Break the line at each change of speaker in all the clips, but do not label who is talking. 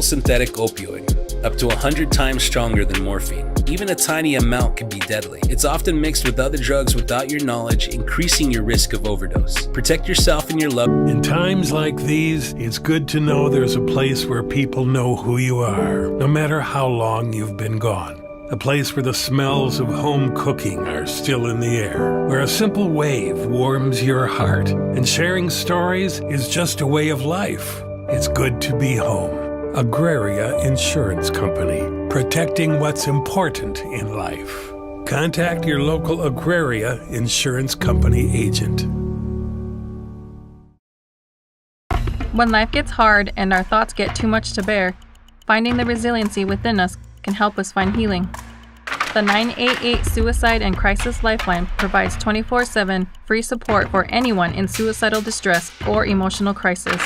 synthetic opioid, up to 100 times stronger than morphine. Even a tiny amount can be deadly. It's often mixed with other drugs without your knowledge, increasing your risk of overdose. Protect yourself and your loved ones.
In times like these, it's good to know there's a place where people know who you are, no matter how long you've been gone. A place where the smells of home cooking are still in the air, where a simple wave warms your heart, and sharing stories is just a way of life. It's good to be home. Agraria Insurance Company, protecting what's important in life. Contact your local Agraria Insurance Company agent.
When life gets hard and our thoughts get too much to bear, finding the resiliency within us can help us find healing. The 988 Suicide and Crisis Lifeline provides 24/7 free support for anyone in suicidal distress or emotional crisis.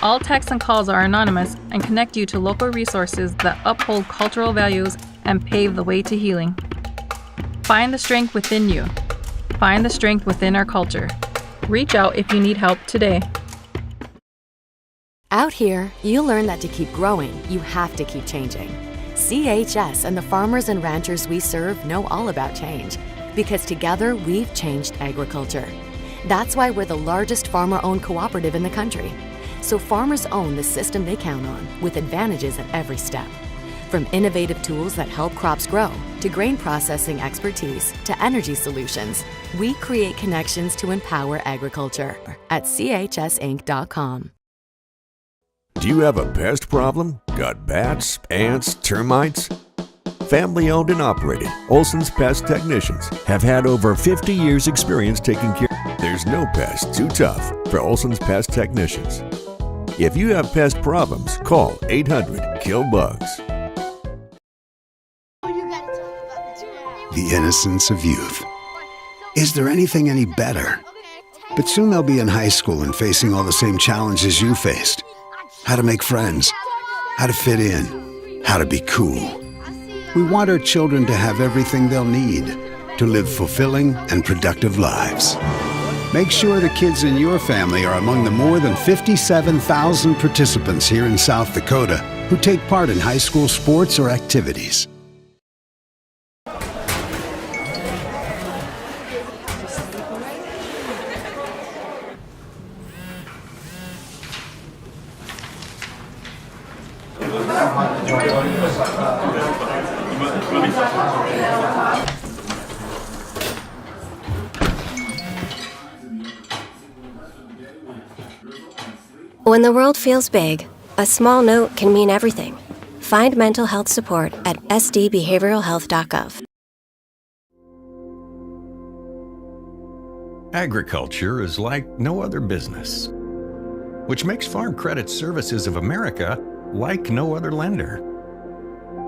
All texts and calls are anonymous and connect you to local resources that uphold cultural values and pave the way to healing. Find the strength within you. Find the strength within our culture. Reach out if you need help today.
Out here, you learn that to keep growing, you have to keep changing. CHS and the farmers and ranchers we serve know all about change, because together we've changed agriculture. That's why we're the largest farmer-owned cooperative in the country. So farmers own the system they count on, with advantages at every step. From innovative tools that help crops grow, to grain processing expertise, to energy solutions, we create connections to empower agriculture at chsinc.com.
Do you have a pest problem? Got bats, ants, termites? Family-owned and operated, Olson's Pest Technicians have had over 50 years' experience taking care. There's no pest too tough for Olson's Pest Technicians. If you have pest problems, call 800-KILL-BUGS.
The innocence of youth. Is there anything any better? But soon they'll be in high school and facing all the same challenges you faced. How to make friends, how to fit in, how to be cool. We want our children to have everything they'll need to live fulfilling and productive lives. Make sure the kids in your family are among the more than 57,000 participants here in South Dakota who take part in high school sports or activities.
When the world feels big, a small note can mean everything. Find mental health support at sdbehavioralhealth.gov.
Agriculture is like no other business, which makes Farm Credit Services of America like no other lender.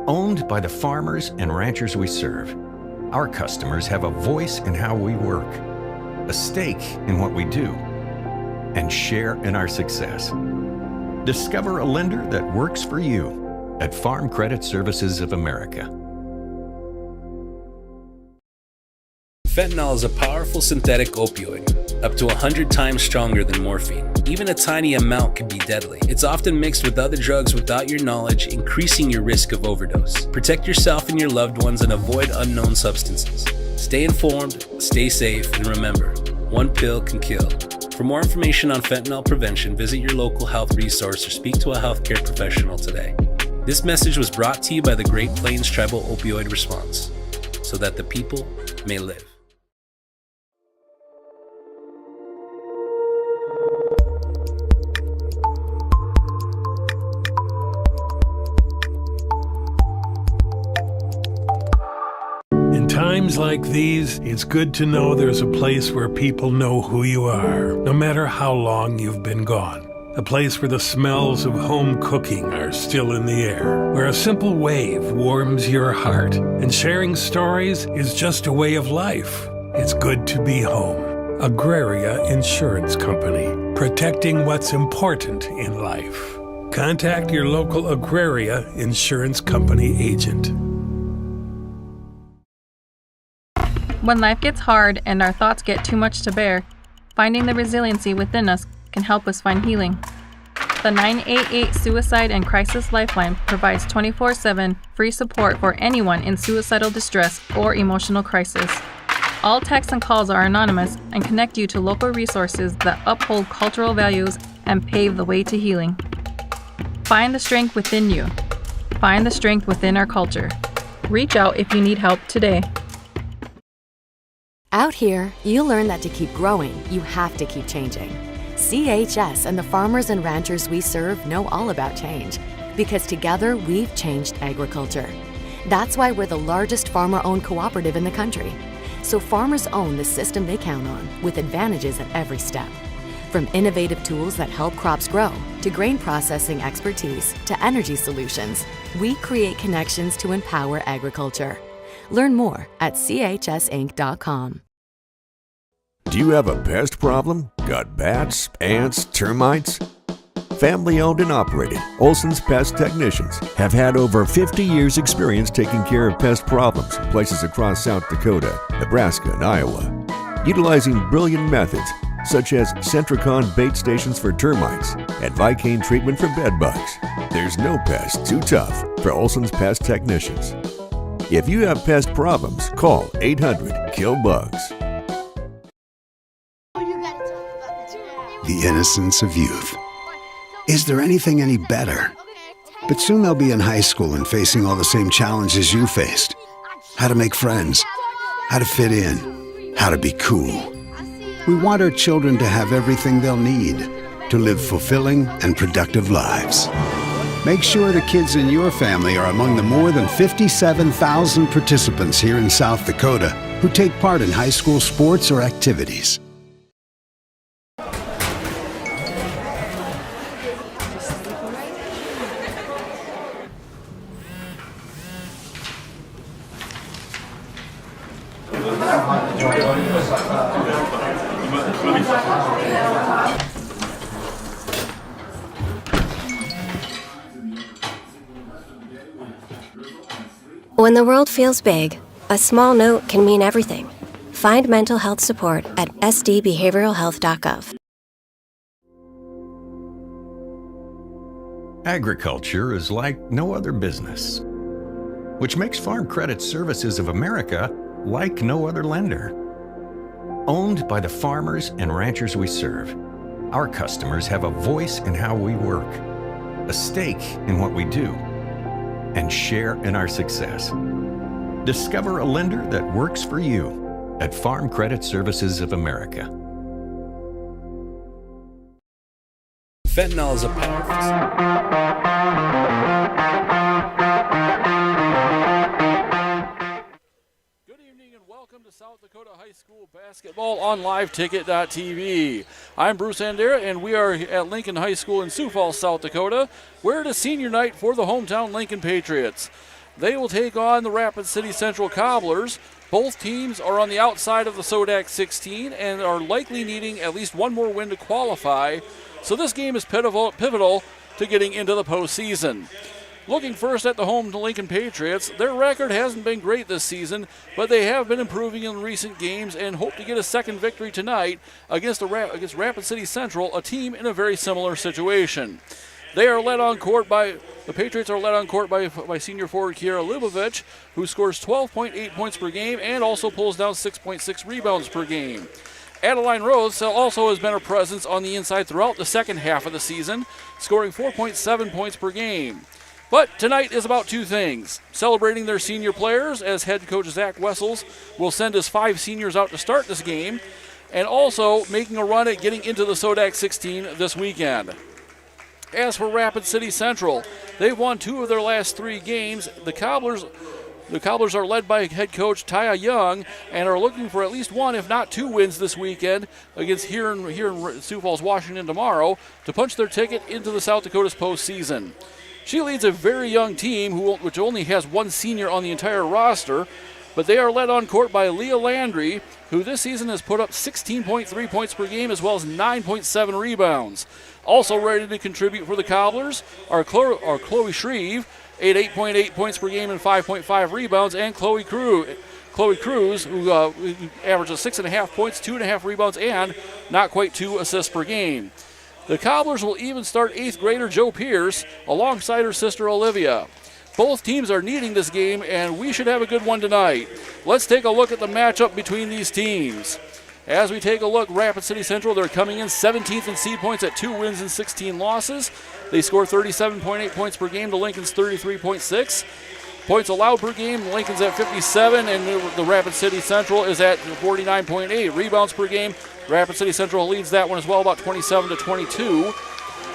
Owned by the farmers and ranchers we serve, our customers have a voice in how we work, a stake in what we do, and share in our success. Discover a lender that works for you at Farm Credit Services of America.
Fentanyl is a powerful synthetic opioid, up to 100 times stronger than morphine. Even a tiny amount can be deadly. It's often mixed with other drugs without your knowledge, increasing your risk of overdose. Protect yourself and your loved ones and avoid unknown substances. Stay informed, stay safe, and remember, one pill can kill. For more information on fentanyl prevention, visit your local health resource or speak to a healthcare professional today. This message was brought to you by the Great Plains Tribal Opioid Response, so that the people may live.
In times like these, it's good to know there's a place where people know who you are, no matter how long you've been gone. A place where the smells of home cooking are still in the air, where a simple wave warms your heart, and sharing stories is just a way of life. It's good to be home. Agraria Insurance Company, protecting what's important in life. Contact your local Agraria Insurance Company agent.
When life gets hard and our thoughts get too much to bear, finding the resiliency within us can help us find healing. The 988 Suicide and Crisis Lifeline provides 24/7 free support for anyone in suicidal distress or emotional crisis. All texts and calls are anonymous and connect you to local resources that uphold cultural values and pave the way to healing. Find the strength within you. Find the strength within our culture. Reach out if you need help today.
Out here, you learn that to keep growing, you have to keep changing. CHS and the farmers and ranchers we serve know all about change, because together we've changed agriculture. That's why we're the largest farmer-owned cooperative in the country. So farmers own the system they count on, with advantages at every step. From innovative tools that help crops grow, to grain processing expertise, to energy solutions, we create connections to empower agriculture. Learn more at chsinc.com.
Do you have a pest problem? Got bats, ants, termites? Family owned and operated, Olson's Pest Technicians have had over 50 years experience taking care of pest problems in places across South Dakota, Nebraska, and Iowa. Utilizing brilliant methods such as Centricon bait stations for termites and Vicane treatment for bed bugs, there's no pest too tough for Olson's Pest Technicians. If you have pest problems, call 800-KILL-BUGS.
The innocence of youth. Is there anything any better? But soon they'll be in high school and facing all the same challenges you faced. How to make friends, how to fit in, how to be cool. We want our children to have everything they'll need to live fulfilling and productive lives. Make sure the kids in your family are among the more than 57,000 participants here in South Dakota who take part in high school sports or activities.
When the world feels big, a small note can mean everything. Find mental health support at sdbehavioralhealth.gov.
Agriculture is like no other business, which makes Farm Credit Services of America like no other lender. Owned by the farmers and ranchers we serve, our customers have a voice in how we work, a stake in what we do, and share in our success. Discover a lender that works for you at Farm Credit Services of America.
Fentanyl is a powerful.
Welcome to South Dakota High School basketball on LiveTicket.tv. I'm Bruce Andera, and we are at Lincoln High School in Sioux Falls, South Dakota, where it is senior night for the hometown Lincoln Patriots. They will take on the Rapid City Central Cobblers. Both teams are on the outside of the Sodak 16 and are likely needing at least one more win to qualify. So this game is pivotal to getting into the postseason. Looking first at the home to Lincoln Patriots, their record hasn't been great this season, but they have been improving in recent games and hope to get a second victory tonight against Rapid City Central, a team in a very similar situation. The Patriots are led on court by senior forward Kiera Lubovich, who scores 12.8 points per game and also pulls down 6.6 rebounds per game. Adeline Rose also has been a presence on the inside throughout the second half of the season, scoring 4.7 points per game. But tonight is about two things: celebrating their senior players, as head coach Zach Wessels will send his 5 seniors out to start this game, and also making a run at getting into the Sodak 16 this weekend. As for Rapid City Central, they've won 2 of their last 3 games. The Cobblers are led by head coach Taya Young and are looking for at least 1, if not 2 wins this weekend against here in Sioux Falls, Washington tomorrow to punch their ticket into the South Dakota's postseason. She leads a very young team which only has 1 senior on the entire roster, but they are led on court by Leah Landry, who this season has put up 16.3 points per game as well as 9.7 rebounds. Also ready to contribute for the Cobblers are Chloe Shreve, 8.8 points per game and 5.5 rebounds, and Chloe Cruz, who averages 6.5 points, 2.5 rebounds, and not quite 2 assists per game. The Cobblers will even start 8th grader Joe Pierce alongside her sister Olivia. Both teams are needing this game, and we should have a good one tonight. Let's take a look at the matchup between these teams. As we take a look, Rapid City Central, they're coming in 17th in seed points at 2 wins and 16 losses. They score 37.8 points per game to Lincoln's 33.6. Points allowed per game, Lincoln's at 57, and the Rapid City Central is at 49.8. Rebounds per game, Rapid City Central leads that one as well, about 27 to 22.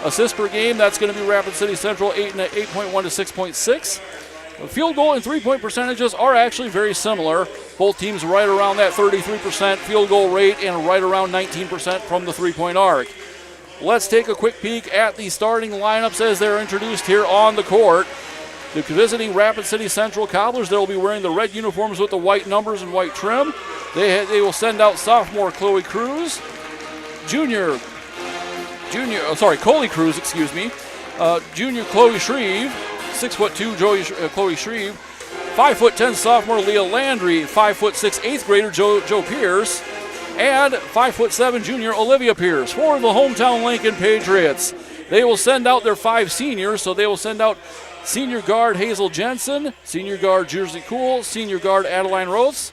Assists per game, that's going to be Rapid City Central 8.1 to 6.6. Field goal and three-point percentages are actually very similar. Both teams right around that 33% field goal rate and right around 19% from the three-point arc. Let's take a quick peek at the starting lineups as they're introduced here on the court. The visiting Rapid City Central Cobblers, they'll be wearing the red uniforms with the white numbers and white trim. They will send out sophomore Chloe Cruz, Coley Cruz, junior Chloe Shreve, 6'2" Chloe Shreve, 5'10" sophomore Leah Landry, 5'6" 8th grader Joe Pierce, and 5'7" junior Olivia Pierce for the hometown Lincoln Patriots. They will send out their 5 seniors, so they will send out senior guard Hazel Jensen, senior guard Jersey Cool, senior guard Adeline Rose,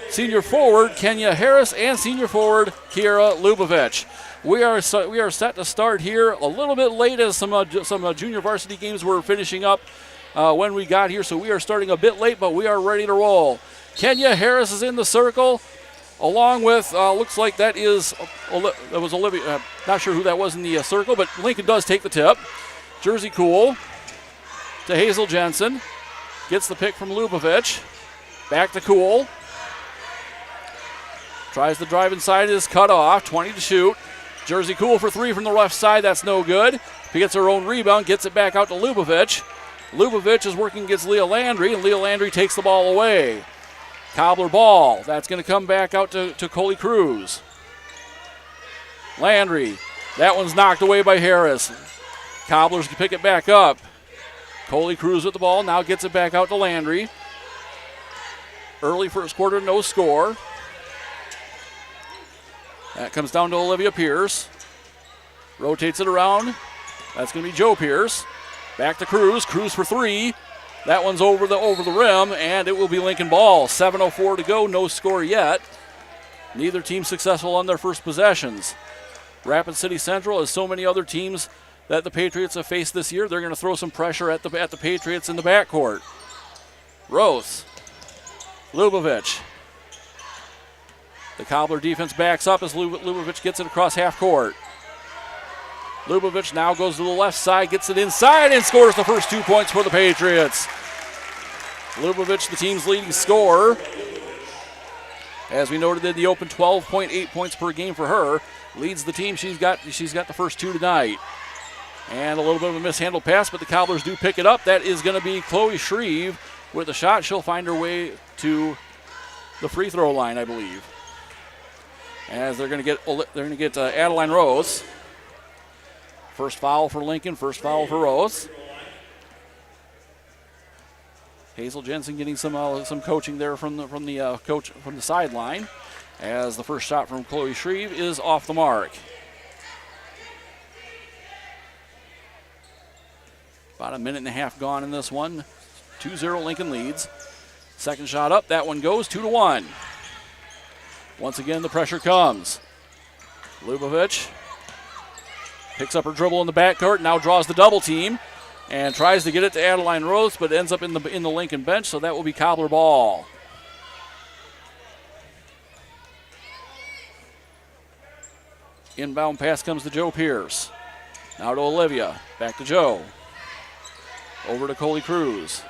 senior forward Kenya Harris, and senior forward Kiera Lubavitch. We are set to start here a little bit late as some junior varsity games were finishing up when we got here, so we are starting a bit late, but we are ready to roll. Kenya Harris is in the circle, along with looks like that was Olivia. Not sure who that was in the circle, but Lincoln does take the tip. Jersey Cool to Hazel Jensen, gets the pick from Lubavitch, back to Cool. Tries to drive inside, is cut off. 20 to shoot. Jersey Cool for 3 from the left side. That's no good. He gets her own rebound, gets it back out to Lubavitch. Lubavitch is working against Leah Landry, and Leah Landry takes the ball away. Cobbler ball. That's going to come back out to Coley Cruz. Landry. That one's knocked away by Harris. Cobblers can pick it back up. Coley Cruz with the ball. Now gets it back out to Landry. Early first quarter, no score. That comes down to Olivia Pierce. Rotates it around. That's going to be Joe Pierce. Back to Cruz. Cruz for 3. That one's over the rim, and it will be Lincoln ball. 7:04 to go. No score yet. Neither team successful on their first possessions. Rapid City Central, as so many other teams that the Patriots have faced this year, they're going to throw some pressure at the Patriots in the backcourt. Rose. Lubavitch. The Cobbler defense backs up as Lubavitch gets it across half court. Lubavitch now goes to the left side, gets it inside, and scores the first 2 points for the Patriots. Lubavitch, the team's leading scorer. As we noted in the open, 12.8 points per game for her. Leads the team. She's got the first 2 tonight. And a little bit of a mishandled pass, but the Cobblers do pick it up. That is going to be Chloe Shreve with a shot. She'll find her way to the free throw line, I believe. As they're going to get Adeline Rose. First foul for Lincoln, first foul for Rose. Hazel Jensen getting some coaching there from the coach from the sideline, as the first shot from Chloe Shreve is off the mark. About a minute and a half gone in this one. 2-0 Lincoln leads. Second shot up, that one goes 2-1. Once again, the pressure comes. Lubavitch picks up her dribble in the backcourt, now draws the double team, and tries to get it to Adeline Rose, but ends up in the Lincoln bench, so that will be Cobbler ball. Inbound pass comes to Joe Pierce. Now to Olivia. Back to Joe. Over to Coley Cruz.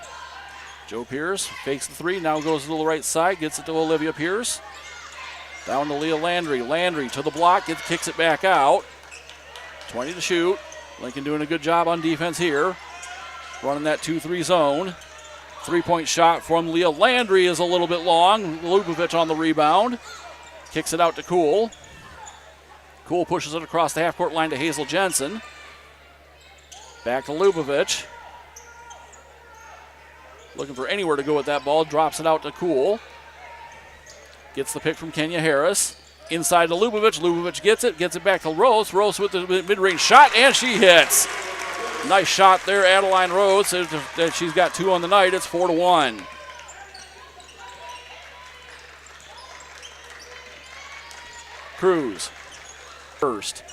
Joe Pierce fakes the 3, now goes to the right side, gets it to Olivia Pierce. Down to Leah Landry. Landry to the block, kicks it back out. 20 to shoot. Lincoln doing a good job on defense here. Running that 2-3 zone. 3-point shot from Leah Landry is a little bit long. Lubavitch on the rebound. Kicks it out to Cool. Cool pushes it across the half-court line to Hazel Jensen. Back to Lubavitch. Looking for anywhere to go with that ball. Drops it out to Cool. Gets the pick from Kenya Harris. Inside to Lubovich. Lubovich gets it back to Rose. Rose with the mid-range shot, and she hits. Nice shot there, Adeline Rose. She's got 2 on the night. It's 4-1. Cruz first.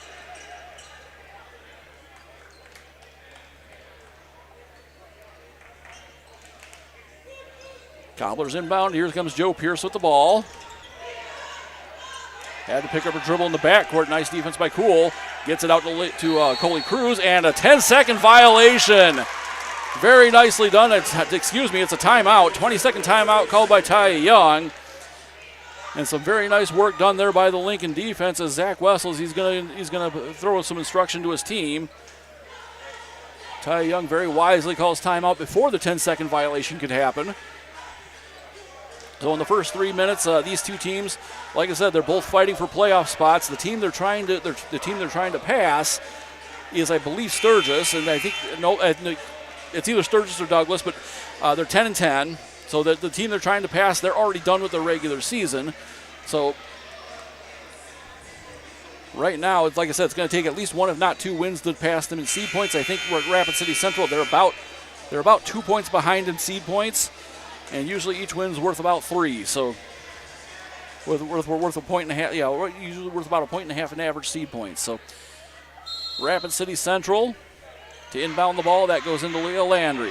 Cobblers inbound. Here comes Joe Pierce with the ball. Had to pick up a dribble in the backcourt. Nice defense by Cool. Gets it out to Coley Cruz, and a 10-second violation. Very nicely done. It's a timeout. 20-second timeout called by Ty Young. And some very nice work done there by the Lincoln defense as Zach Wessels, he's gonna throw some instruction to his team. Ty Young very wisely calls timeout before the 10-second violation could happen. So in the first 3 minutes, these two teams, like I said, they're both fighting for playoff spots. The team they're trying to pass is, I believe, Sturgis, and I think it's either Sturgis or Douglas, but they're 10-10. So the team they're trying to pass, they're already done with their regular season. So right now, it's like I said, it's going to take at least one, if not 2 wins to pass them in seed points. I think we're at Rapid City Central. They're about 2 points behind in seed points. And usually each win's worth about 3, so worth a point and a half. Yeah, usually worth about a point and a half in average seed points. So Rapid City Central to inbound the ball. That goes into Leah Landry.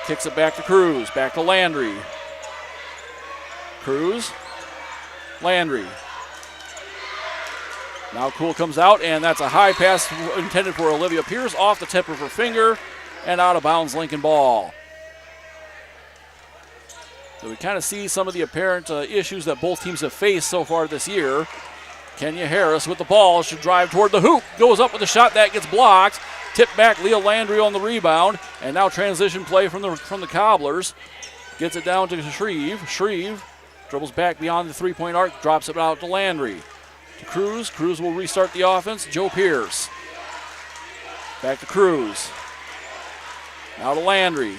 Kicks it back to Cruz. Back to Landry. Cruz. Landry. Now Cool comes out, and that's a high pass intended for Olivia Pierce off the tip of her finger and out of bounds. Lincoln ball. So we kind of see some of the apparent issues that both teams have faced so far this year. Kenya Harris with the ball. Should drive toward the hoop. Goes up with a shot. That gets blocked. Tipped back. Leah Landry on the rebound. And now transition play from the Cobblers. Gets it down to Shreve. Shreve dribbles back beyond the three-point arc. Drops it out to Landry. To Cruz. Cruz will restart the offense. Joe Pierce. Back to Cruz. Now to Landry.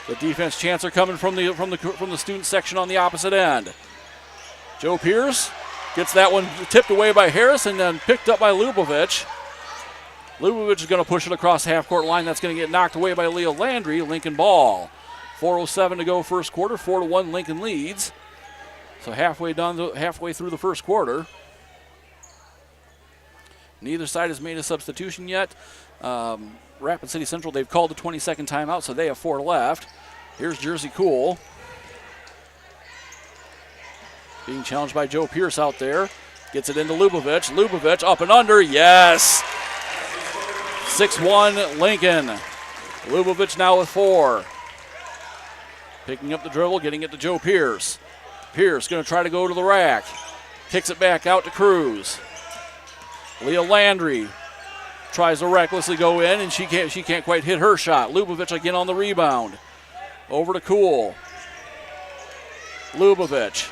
The defense chants are coming from the student section on the opposite end. Joe Pierce gets that one tipped away by Harris and then picked up by Lubovich. Lubovich is going to push it across half-court line. That's going to get knocked away by Leah Landry. Lincoln ball. 4:07 to go first quarter. 4-1 Lincoln leads. So halfway through the first quarter. Neither side has made a substitution yet. Rapid City Central, they've called the 20-second timeout, so they have 4 left. Here's Jersey Cool. Being challenged by Joe Pierce out there. Gets it into Lubovich. Lubovich up and under. Yes! 6-1 Lincoln. Lubovich now with 4. Picking up the dribble, getting it to Joe Pierce. Pierce going to try to go to the rack. Kicks it back out to Cruz. Leah Landry tries to recklessly go in, and she can't quite hit her shot. Lubovich again on the rebound. Over to Cool. Lubovich.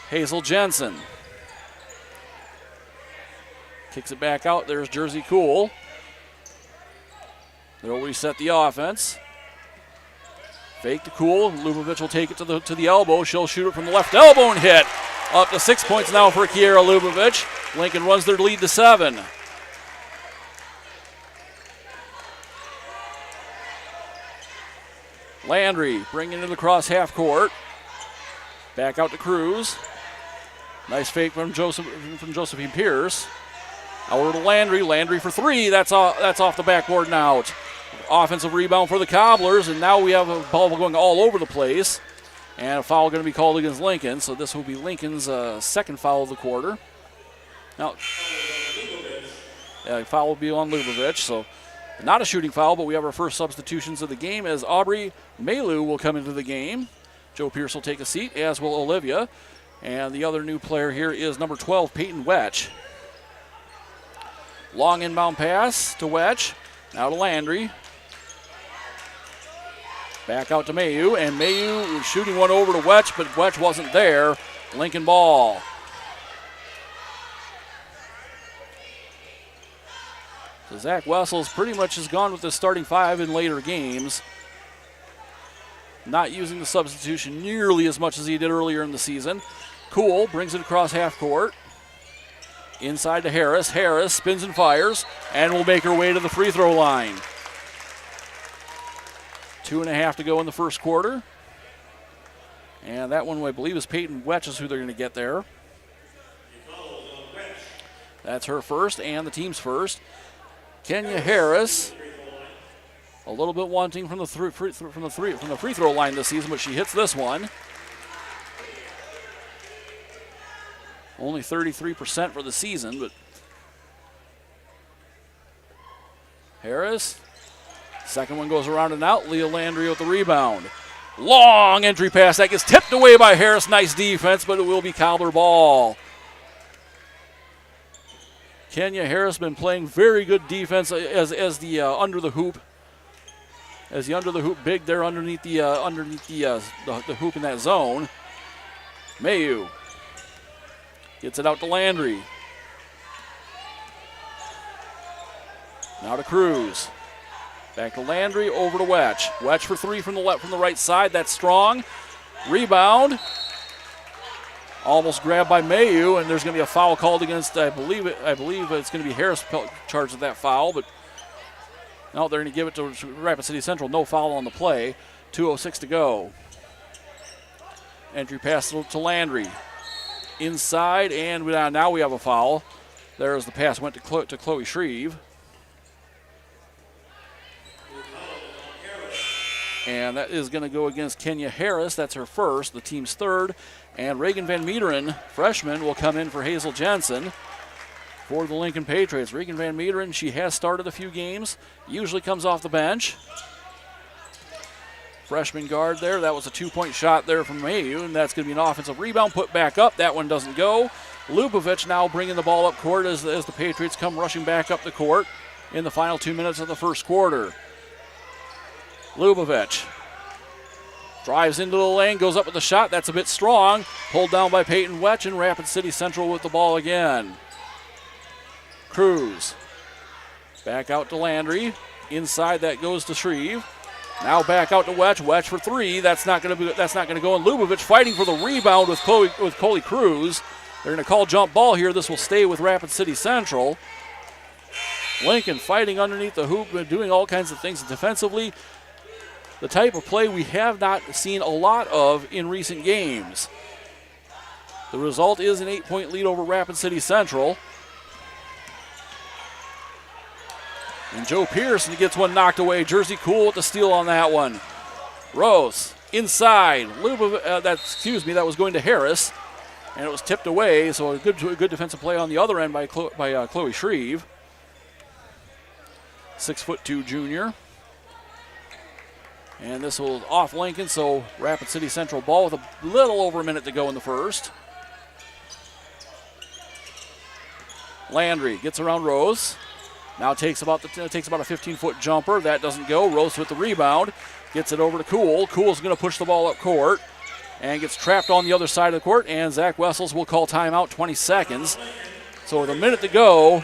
Hazel Jensen. Kicks it back out. There's Jersey Cool. They'll reset the offense. Fake to Cool. Lubovich will take it to the elbow. She'll shoot it from the left elbow and hit. Up to 6 points now for Kiera Lubovich. Lincoln runs their lead to 7. Landry bringing it across half court. Back out to Cruz. Nice fake from Josephine Pierce. Over to Landry. Landry for 3. That's off the backboard and out. Offensive rebound for the Cobblers, and now we have a ball going all over the place. And a foul going to be called against Lincoln, so this will be Lincoln's second foul of the quarter. Now, foul will be on Lubovich, so not a shooting foul, but we have our first substitutions of the game as Aubrey Malu will come into the game. Joe Pierce will take a seat, as will Olivia. And the other new player here is number 12, Peyton Wetch. Long inbound pass to Wetch. Now to Landry. Back out to Mayu, and Mayu was shooting one over to Wetch, but Wetch wasn't there. Lincoln ball. So Zach Wessels pretty much has gone with the starting 5 in later games. Not using the substitution nearly as much as he did earlier in the season. Cool brings it across half court. Inside to Harris. Harris spins and fires and will make her way to the free throw line. 2.5 to go in the first quarter. And that one, I believe, is Peyton Wetch is who they're going to get there. That's her first and the team's first. Kenya Harris, a little bit wanting from the free throw line this season, but she hits this one. Only 33% for the season, but Harris. Second one goes around and out. Leah Landry with the rebound. Long entry pass. That gets tipped away by Harris. Nice defense, but it will be Cobbler ball. Kenya Harris been playing very good defense as the under the hoop. As the under the hoop big there underneath the hoop in that zone. Mayu gets it out to Landry. Now to Cruz. Back to Landry, over to Wetch. Wetch for three from the right side. That's strong. Rebound. Almost grabbed by Mayu, and there's going to be a foul called against. I believe it's going to be Harris charged with that foul, but no, they're going to give it to Rapid City Central. No foul on the play. 2:06 to go. Entry pass to Landry. Inside, and now we have a foul. There's the pass went to Chloe Shreve. And that is going to go against Kenya Harris. That's her first, the team's third. And Reagan Van Meeteren, freshman, will come in for Hazel Jensen for the Lincoln Patriots. Reagan Van Meeteren, she has started a few games, usually comes off the bench. Freshman guard there. That was a 2-point shot there from Mayu, and that's going to be an offensive rebound. Put back up. That one doesn't go. Lubovic now bringing the ball up court as the Patriots come rushing back up the court in the final 2 minutes of the first quarter. Lubovic drives into the lane, goes up with the shot. That's a bit strong. Pulled down by Peyton Wetch, and Rapid City Central with the ball again. Cruz back out to Landry. Inside, that goes to Shreve. Now back out to Wetch. Wetch for three. That's not going to go. And Lubovic fighting for the rebound with Coley Cruz. They're going to call jump ball here. This will stay with Rapid City Central. Lincoln fighting underneath the hoop and doing all kinds of things defensively. The type of play we have not seen a lot of in recent games. The result is an 8-point lead over Rapid City Central. And Joe Pearson gets one knocked away. Jersey Cool with the steal on that one. Rose inside. That was going to Harris, and it was tipped away. So a good defensive play on the other end by Chloe Shreve. 6'2" junior. And this will off Lincoln, so Rapid City Central ball with a little over a minute to go in the first. Landry gets around Rose. Now takes about a 15-foot jumper. That doesn't go. Rose with the rebound. Gets it over to Cool. Cool's going to push the ball up court and gets trapped on the other side of the court. And Zach Wessels will call timeout, 20 seconds. So with a minute to go,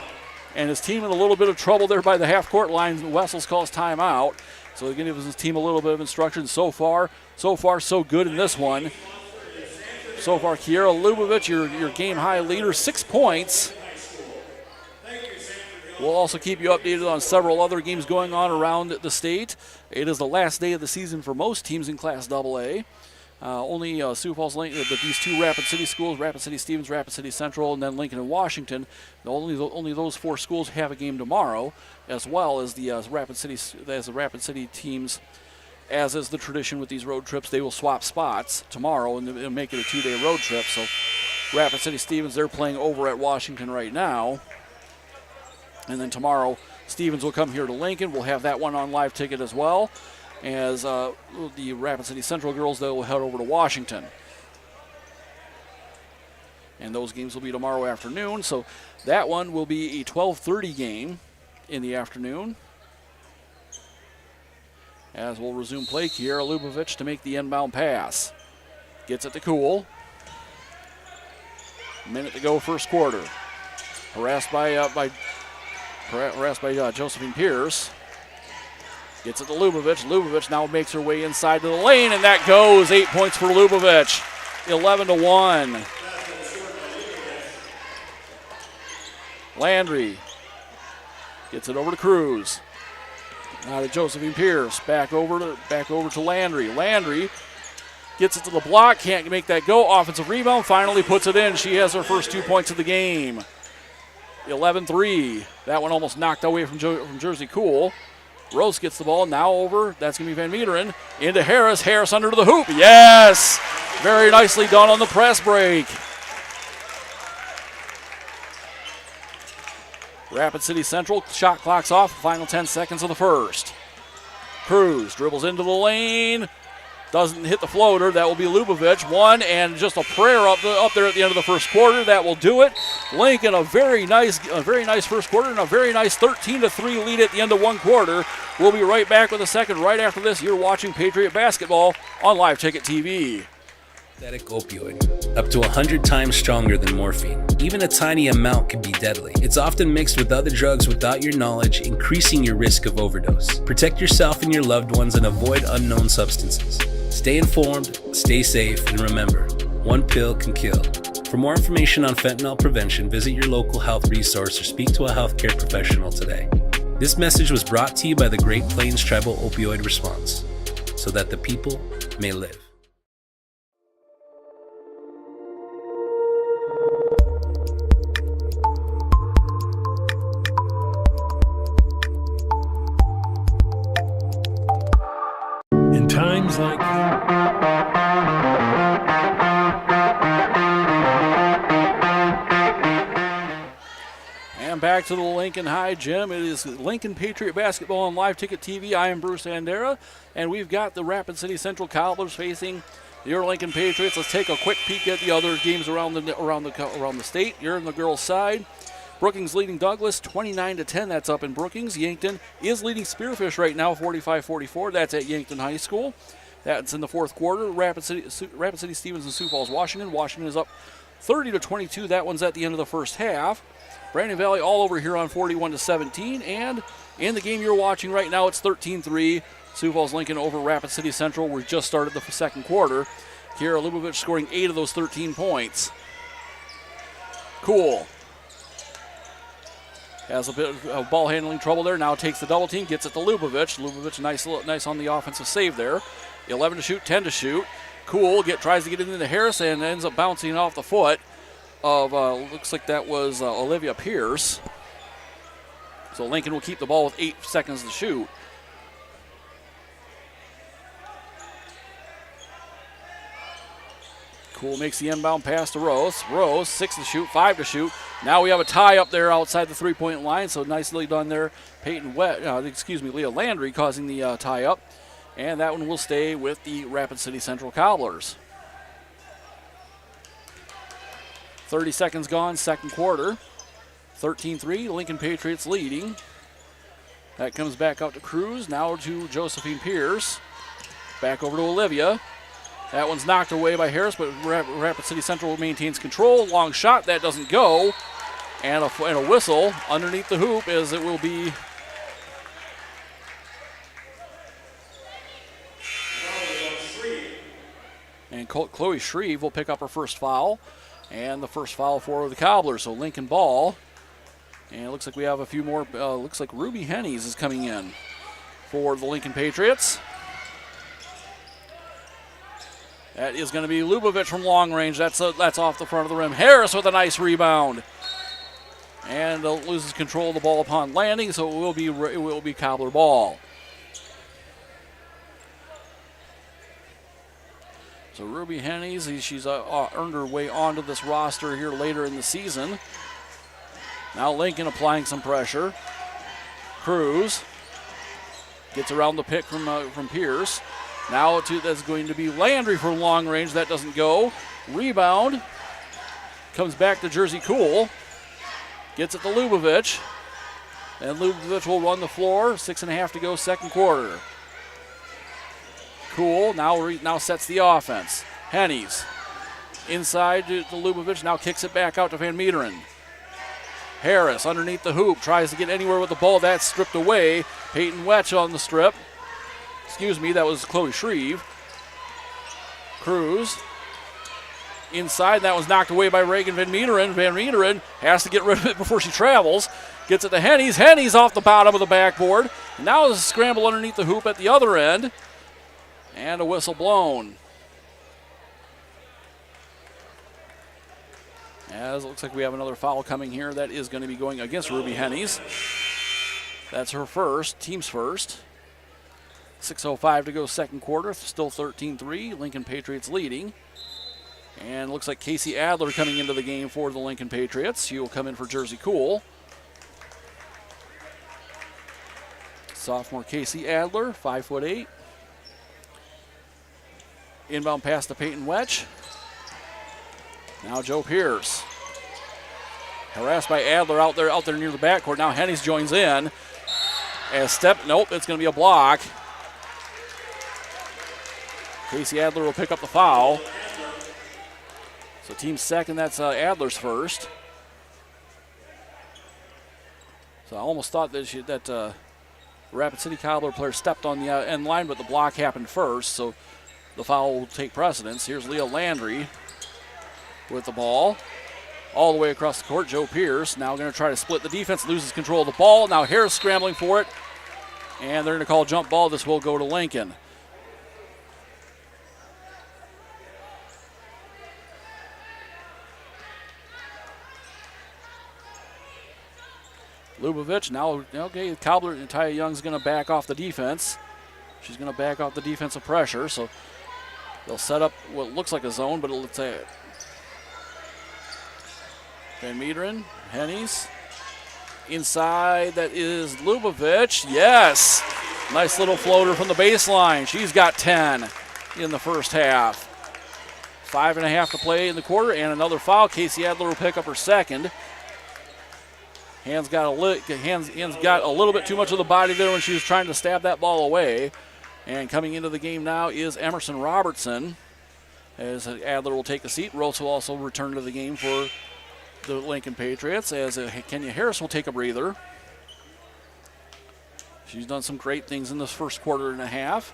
and his team in a little bit of trouble there by the half-court line, Wessels calls timeout. So they're going to give his team a little bit of instruction. So far, so good in this one. So far, Kiera Lubovic, your game-high leader, 6 points. We'll also keep you updated on several other games going on around the state. It is the last day of the season for most teams in Class AA. Only Sioux Falls, these two Rapid City schools, Rapid City Stevens, Rapid City Central, and then Lincoln and Washington. Only those 4 schools have a game tomorrow, as well as the Rapid City teams. As is the tradition with these road trips, they will swap spots tomorrow and make it a 2-day road trip. So Rapid City Stevens, they're playing over at Washington right now. And then tomorrow, Stevens will come here to Lincoln. We'll have that one on live ticket as well. As the Rapid City Central girls, they will head over to Washington. And those games will be tomorrow afternoon. So that one will be a 12:30 game in the afternoon. As we'll resume play, Kiera Lubovic to make the inbound pass. Gets it to Cool. Minute to go, first quarter. Harassed by Josephine Pierce. Gets it to Lubovic. Lubovic now makes her way inside to the lane, and that goes. 8 points for Lubovic. 11-1. Landry gets it over to Cruz. Now to Josephine Pierce. Back over to Landry. Landry gets it to the block. Can't make that go. Offensive rebound. Finally puts it in. She has her first 2 points of the game. 11-3. That one almost knocked away from Jersey Cool. Rose gets the ball. Now over. That's going to be Van Meeteren. Into Harris. Harris under the hoop. Yes! Very nicely done on the press break. Rapid City Central. Shot clock's off. Final 10 seconds of the first. Cruz dribbles into the lane. Doesn't hit the floater. That will be Lubavitch. One and just a prayer up there at the end of the first quarter. That will do it. Lincoln a very nice first quarter and a very nice 13-3 lead at the end of one quarter. We'll be right back with a second right after this. You're watching Patriot Basketball on Live Ticket TV.
Synthetic opioid, up to 100 times stronger than morphine. Even a tiny amount can be deadly. It's often mixed with other drugs without your knowledge, increasing your risk of overdose. Protect yourself and your loved ones and avoid unknown substances. Stay informed, stay safe, and remember, one pill can kill. For more information on fentanyl prevention, visit your local health resource or speak to a healthcare professional today. This message was brought to you by the Great Plains Tribal Opioid Response, so that the people may live.
In times like
And back to the Lincoln High Gym. It is Lincoln Patriot Basketball on Live Ticket TV. I am Bruce Andera, and we've got the Rapid City Central Cobblers facing your Lincoln Patriots. Let's take a quick peek at the other games around the state. You're on the girls' side. Brookings leading Douglas 29-10. That's up in Brookings. Yankton is leading Spearfish right now 45-44. That's at Yankton High School. That's in the fourth quarter. Rapid City Stevens and Sioux Falls, Washington. Washington is up 30-22. That one's at the end of the first half. Brandon Valley all over here on 41-17. And in the game you're watching right now, it's 13-3. Sioux Falls Lincoln over Rapid City Central. We just started the second quarter. Kira Lubavitch scoring 8 of those 13 points. Cool. Has a bit of ball handling trouble there. Now takes the double team, gets it to Lubavitch. Lubavitch nice on the offensive save there. 11 to shoot, 10 to shoot. Cool tries to get it into Harris and ends up bouncing off the foot of, looks like that was Olivia Pierce. So Lincoln will keep the ball with 8 seconds to shoot. Cool makes the inbound pass to Rose. Rose, 6 to shoot, 5 to shoot. Now we have a tie up there outside the three-point line, so nicely done there. Leah Landry causing the tie up. And that one will stay with the Rapid City Central Cobblers. 30 seconds gone, second quarter. 13-3, Lincoln Patriots leading. That comes back out to Cruz, now to Josephine Pierce. Back over to Olivia. That one's knocked away by Harris, but Rapid City Central maintains control. Long shot, that doesn't go. And a whistle underneath the hoop as it will be. And Chloe Shreve will pick up her first foul. And the first foul for the Cobblers, so Lincoln ball. And it looks like we have a few more. Looks like Ruby Hennies is coming in for the Lincoln Patriots. That is going to be Lubavitch from long range. That's off the front of the rim. Harris with a nice rebound. And loses control of the ball upon landing, so it will be Cobbler ball. So Ruby Hennies, she's earned her way onto this roster here later in the season. Now Lincoln applying some pressure. Cruz gets around the pick from Pierce. Now that's going to be Landry for long range. That doesn't go. Rebound. Comes back to Jersey Cool. Gets it to Lubavitch. And Lubavitch will run the floor. 6.5 to go, second quarter. Cool now sets the offense. Hennies inside to Lubavitch. Now kicks it back out to Van Meeteren. Harris underneath the hoop. Tries to get anywhere with the ball. That's stripped away. Peyton Wetch on the strip. That was Chloe Shreve. Cruz inside. That was knocked away by Reagan Van Meeteren. Van Meeteren has to get rid of it before she travels. Gets it to Hennies. Hennies off the bottom of the backboard. Now there's a scramble underneath the hoop at the other end. And a whistle blown. As it looks like we have another foul coming here. That is going to be going against Ruby Hennies. That's her first, team's first. 6:05 to go second quarter. Still 13-3. Lincoln Patriots leading. And looks like Casey Adler coming into the game for the Lincoln Patriots. She will come in for Jersey Cool. Sophomore Casey Adler, 5'8". Inbound pass to Peyton Wetch. Now Joe Pierce. Harassed by Adler out there near the backcourt. Now Hennies joins in. Nope, it's going to be a block. Casey Adler will pick up the foul. So team's second, that's Adler's first. So I almost thought that Rapid City Cobbler player stepped on the end line, but the block happened first, so the foul will take precedence. Here's Leah Landry with the ball. All the way across the court, Joe Pierce now going to try to split the defense, loses control of the ball. Now Harris scrambling for it, and they're going to call jump ball. This will go to Lincoln. Lubavitch now, okay, Cobbler and Taya Young's going to back off the defense. She's going to back off the defensive pressure, so they'll set up what looks like a zone, but it'll say it. Van Meeteren, Hennies. Inside, that is Lubavitch. Yes! Nice little floater from the baseline. She's got 10 in the first half. 5.5 to play in the quarter, and another foul. Casey Adler will pick up her second. Hands got a little bit too much of the body there when she was trying to stab that ball away. And coming into the game now is Emerson Robertson. As Adler will take a seat. Rose will also return to the game for the Lincoln Patriots, as Kenya Harris will take a breather. She's done some great things in this first quarter and a half.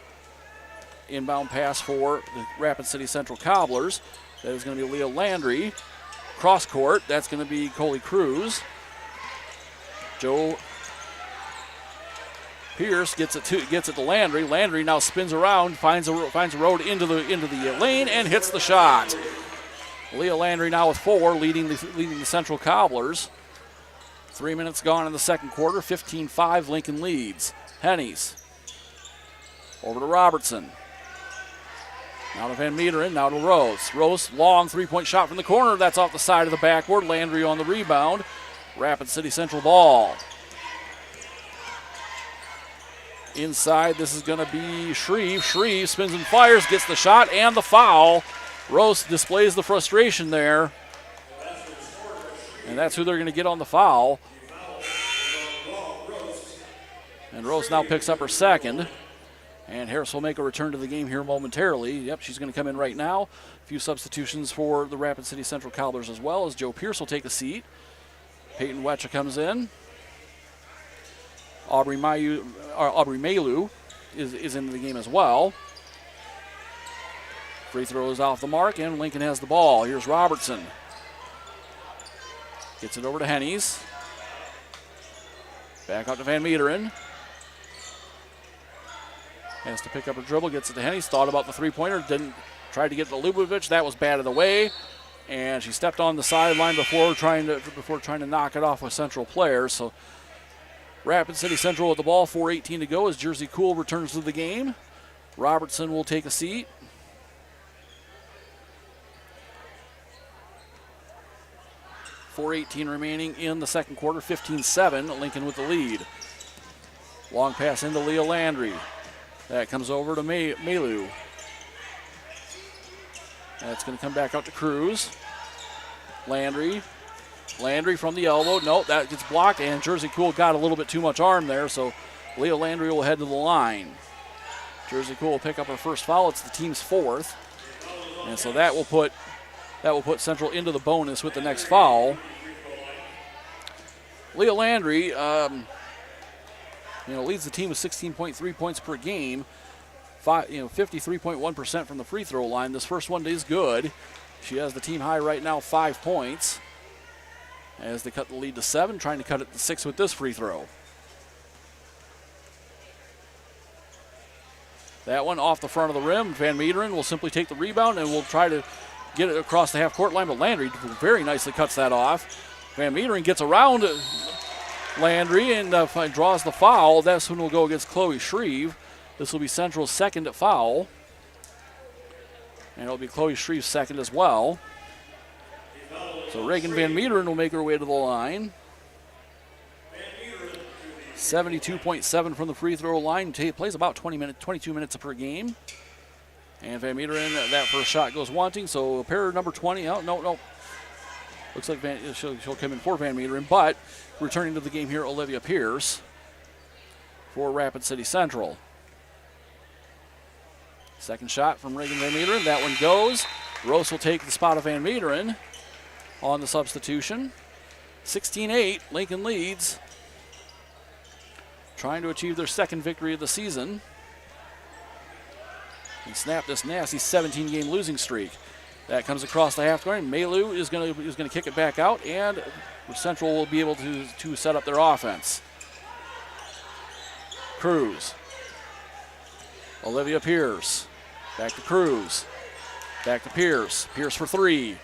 Inbound pass for the Rapid City Central Cobblers. That is going to be Leah Landry. Cross court, that's going to be Coley Cruz. Joe Pierce gets it to Landry. Landry now spins around, finds a road into the lane, and hits the shot. Leah Landry now with 4, leading the Central Cobblers. 3 minutes gone in the second quarter. 15-5, Lincoln leads. Hennies over to Robertson. Now to Van Meeteren, now to Rose. Rose, long three-point shot from the corner. That's off the side of the backboard. Landry on the rebound. Rapid City Central ball. Inside, this is going to be Shreve. Shreve spins and fires, gets the shot and the foul. Rose displays the frustration there. And that's who they're going to get on the foul. And Rose now picks up her second. And Harris will make a return to the game here momentarily. Yep, she's going to come in right now. A few substitutions for the Rapid City Central Cobblers as well, as Joe Pierce will take a seat. Peyton Wetcha comes in. Aubrey Malu is into the game as well. Free throw is off the mark, and Lincoln has the ball. Here's Robertson. Gets it over to Hennies. Back out to Van Meeteren. Has to pick up her dribble, gets it to Hennies. Thought about the three-pointer, tried to get to Lubavitch. That was batted away. And she stepped on the sideline before trying to knock it off a Central player. So Rapid City Central with the ball, 4:18 to go as Jersey Cool returns to the game. Robertson will take a seat. .418 remaining in the second quarter, 15-7, Lincoln with the lead. Long pass into Leah Landry. That comes over to Malu. That's going to come back out to Cruz. Landry from the elbow. Nope, that gets blocked, and Jersey Cool got a little bit too much arm there, so Leah Landry will head to the line. Jersey Cool will pick up her first foul. It's the team's fourth. And so that will put Central into the bonus with the next foul. Leah Landry leads the team with 16.3 points per game. 53.1% from the free throw line. This first one is good. She has the team high right now, 5 points. As they cut the lead to 7, trying to cut it to 6 with this free throw. That one off the front of the rim. Van Meeteren will simply take the rebound and will try to get it across the half-court line, but Landry very nicely cuts that off. Van Meeteren gets around Landry and draws the foul. That's when we'll go against Chloe Shreve. This will be Central's second foul. And it'll be Chloe Shreve's second as well. So Reagan Van Meeteren will make her way to the line. 72.7 from the free throw line. Plays about 22 minutes per game. And Van Meeteren, that first shot goes wanting. So pair number 20. Oh, no. Looks like she'll come in for Van Meeteren. But returning to the game here, Olivia Pierce for Rapid City Central. Second shot from Reagan Van Meeteren. That one goes. Rose will take the spot of Van Meeteren on the substitution. 16-8, Lincoln leads. Trying to achieve their second victory of the season. And snap this nasty 17-game losing streak. That comes across the half court. Maylou is going to kick it back out, and Central will be able to set up their offense. Cruz. Olivia Pierce. Back to Cruz. Back to Pierce. Pierce for 3.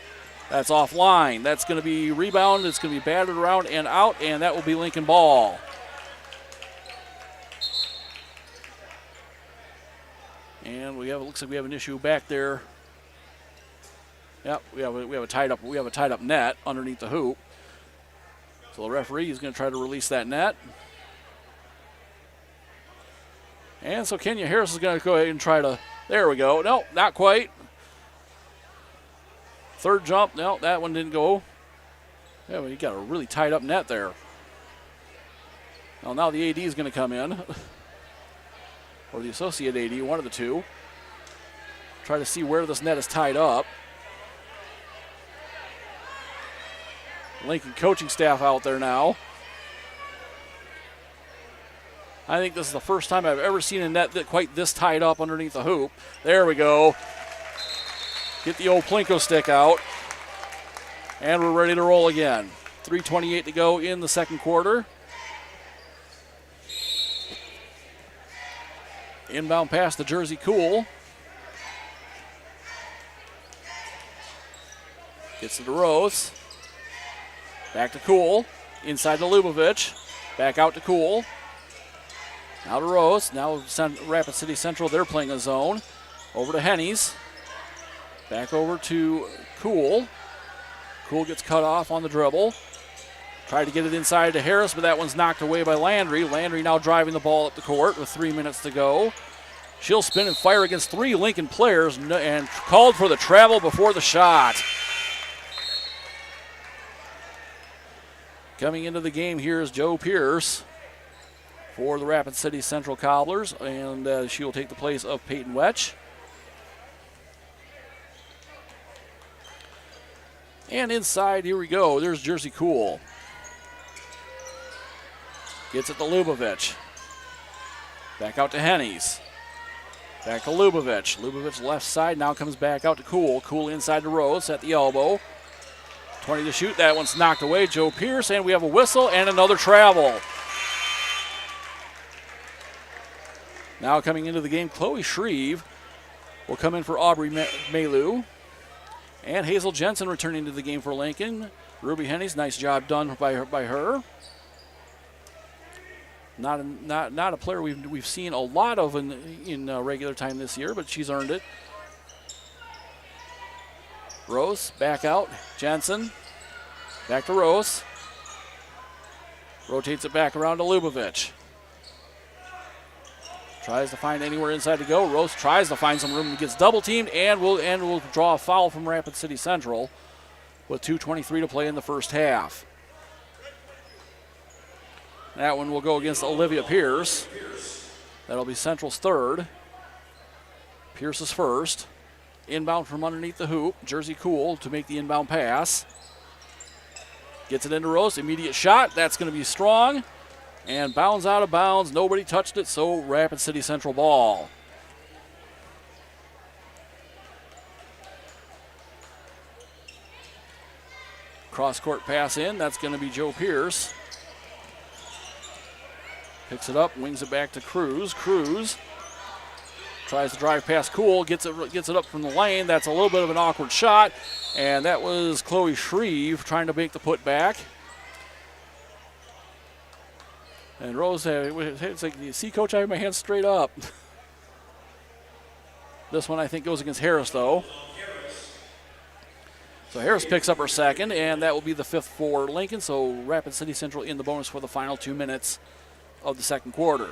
That's offline. That's going to be rebound. It's going to be battered around and out, and that will be Lincoln ball. And looks like we have an issue back there. Yep, we have a tied up net underneath the hoop. So the referee is going to try to release that net. And so Kenya Harris is going to go ahead and try to. There we go. No, not quite. Third jump. No, that one didn't go. Yeah, well, you got a really tied up net there. Well, now the AD is going to come in. Or the associate AD, one of the two. Try to see where this net is tied up. Lincoln coaching staff out there now. I think this is the first time I've ever seen a net that quite this tied up underneath the hoop. There we go. Get the old Plinko stick out. And we're ready to roll again. 3:28 to go in the second quarter. Inbound pass to Jersey Cool. Gets to Rose. Back to Cool. Inside to Lubavitch. Back out to Cool. Now to Rose. Now Rapid City Central, they're playing a zone. Over to Hennies. Back over to Cool. Cool gets cut off on the dribble. Tried to get it inside to Harris, but that one's knocked away by Landry. Landry now driving the ball up the court with 3 minutes to go. She'll spin and fire against 3 Lincoln players and called for the travel before the shot. Coming into the game here is Joe Pierce for the Rapid City Central Cobblers, and she will take the place of Peyton Wetch. And inside, here we go. There's Jersey Cool. Gets it to Lubavitch. Back out to Hennies. Back to Lubavitch. Lubavitch left side now comes back out to Cool. Cool inside to Rose at the elbow. 20 to shoot. That one's knocked away. Joe Pierce, and we have a whistle and another travel. Now coming into the game, Chloe Shreve will come in for Aubrey Maylou. And Hazel Jensen returning to the game for Lincoln. Ruby Hennies, nice job done by her. Not a player we've seen a lot of in regular time this year, but she's earned it. Rose, back out. Jensen, back to Rose. Rotates it back around to Lubavitch. Tries to find anywhere inside to go. Rose tries to find some room and gets double teamed, and will draw a foul from Rapid City Central with 2:23 to play in the first half. That one will go against Olivia Pierce. That'll be Central's third. Pierce's first. Inbound from underneath the hoop. Jersey Cool to make the inbound pass. Gets it into Rose. Immediate shot. That's going to be strong. And bounds out of bounds. Nobody touched it, so Rapid City Central ball. Cross-court pass in. That's going to be Joe Pierce. Picks it up, wings it back to Cruz. Cruz tries to drive past Cool, gets it up from the lane. That's a little bit of an awkward shot, and that was Chloe Shreve trying to make the put back. And Rose, it's like, you see, Coach, I have my hands straight up. This one, I think, goes against Harris, though. So Harris picks up her second, and that will be the fifth for Lincoln. So Rapid City Central in the bonus for the final 2 minutes of the second quarter.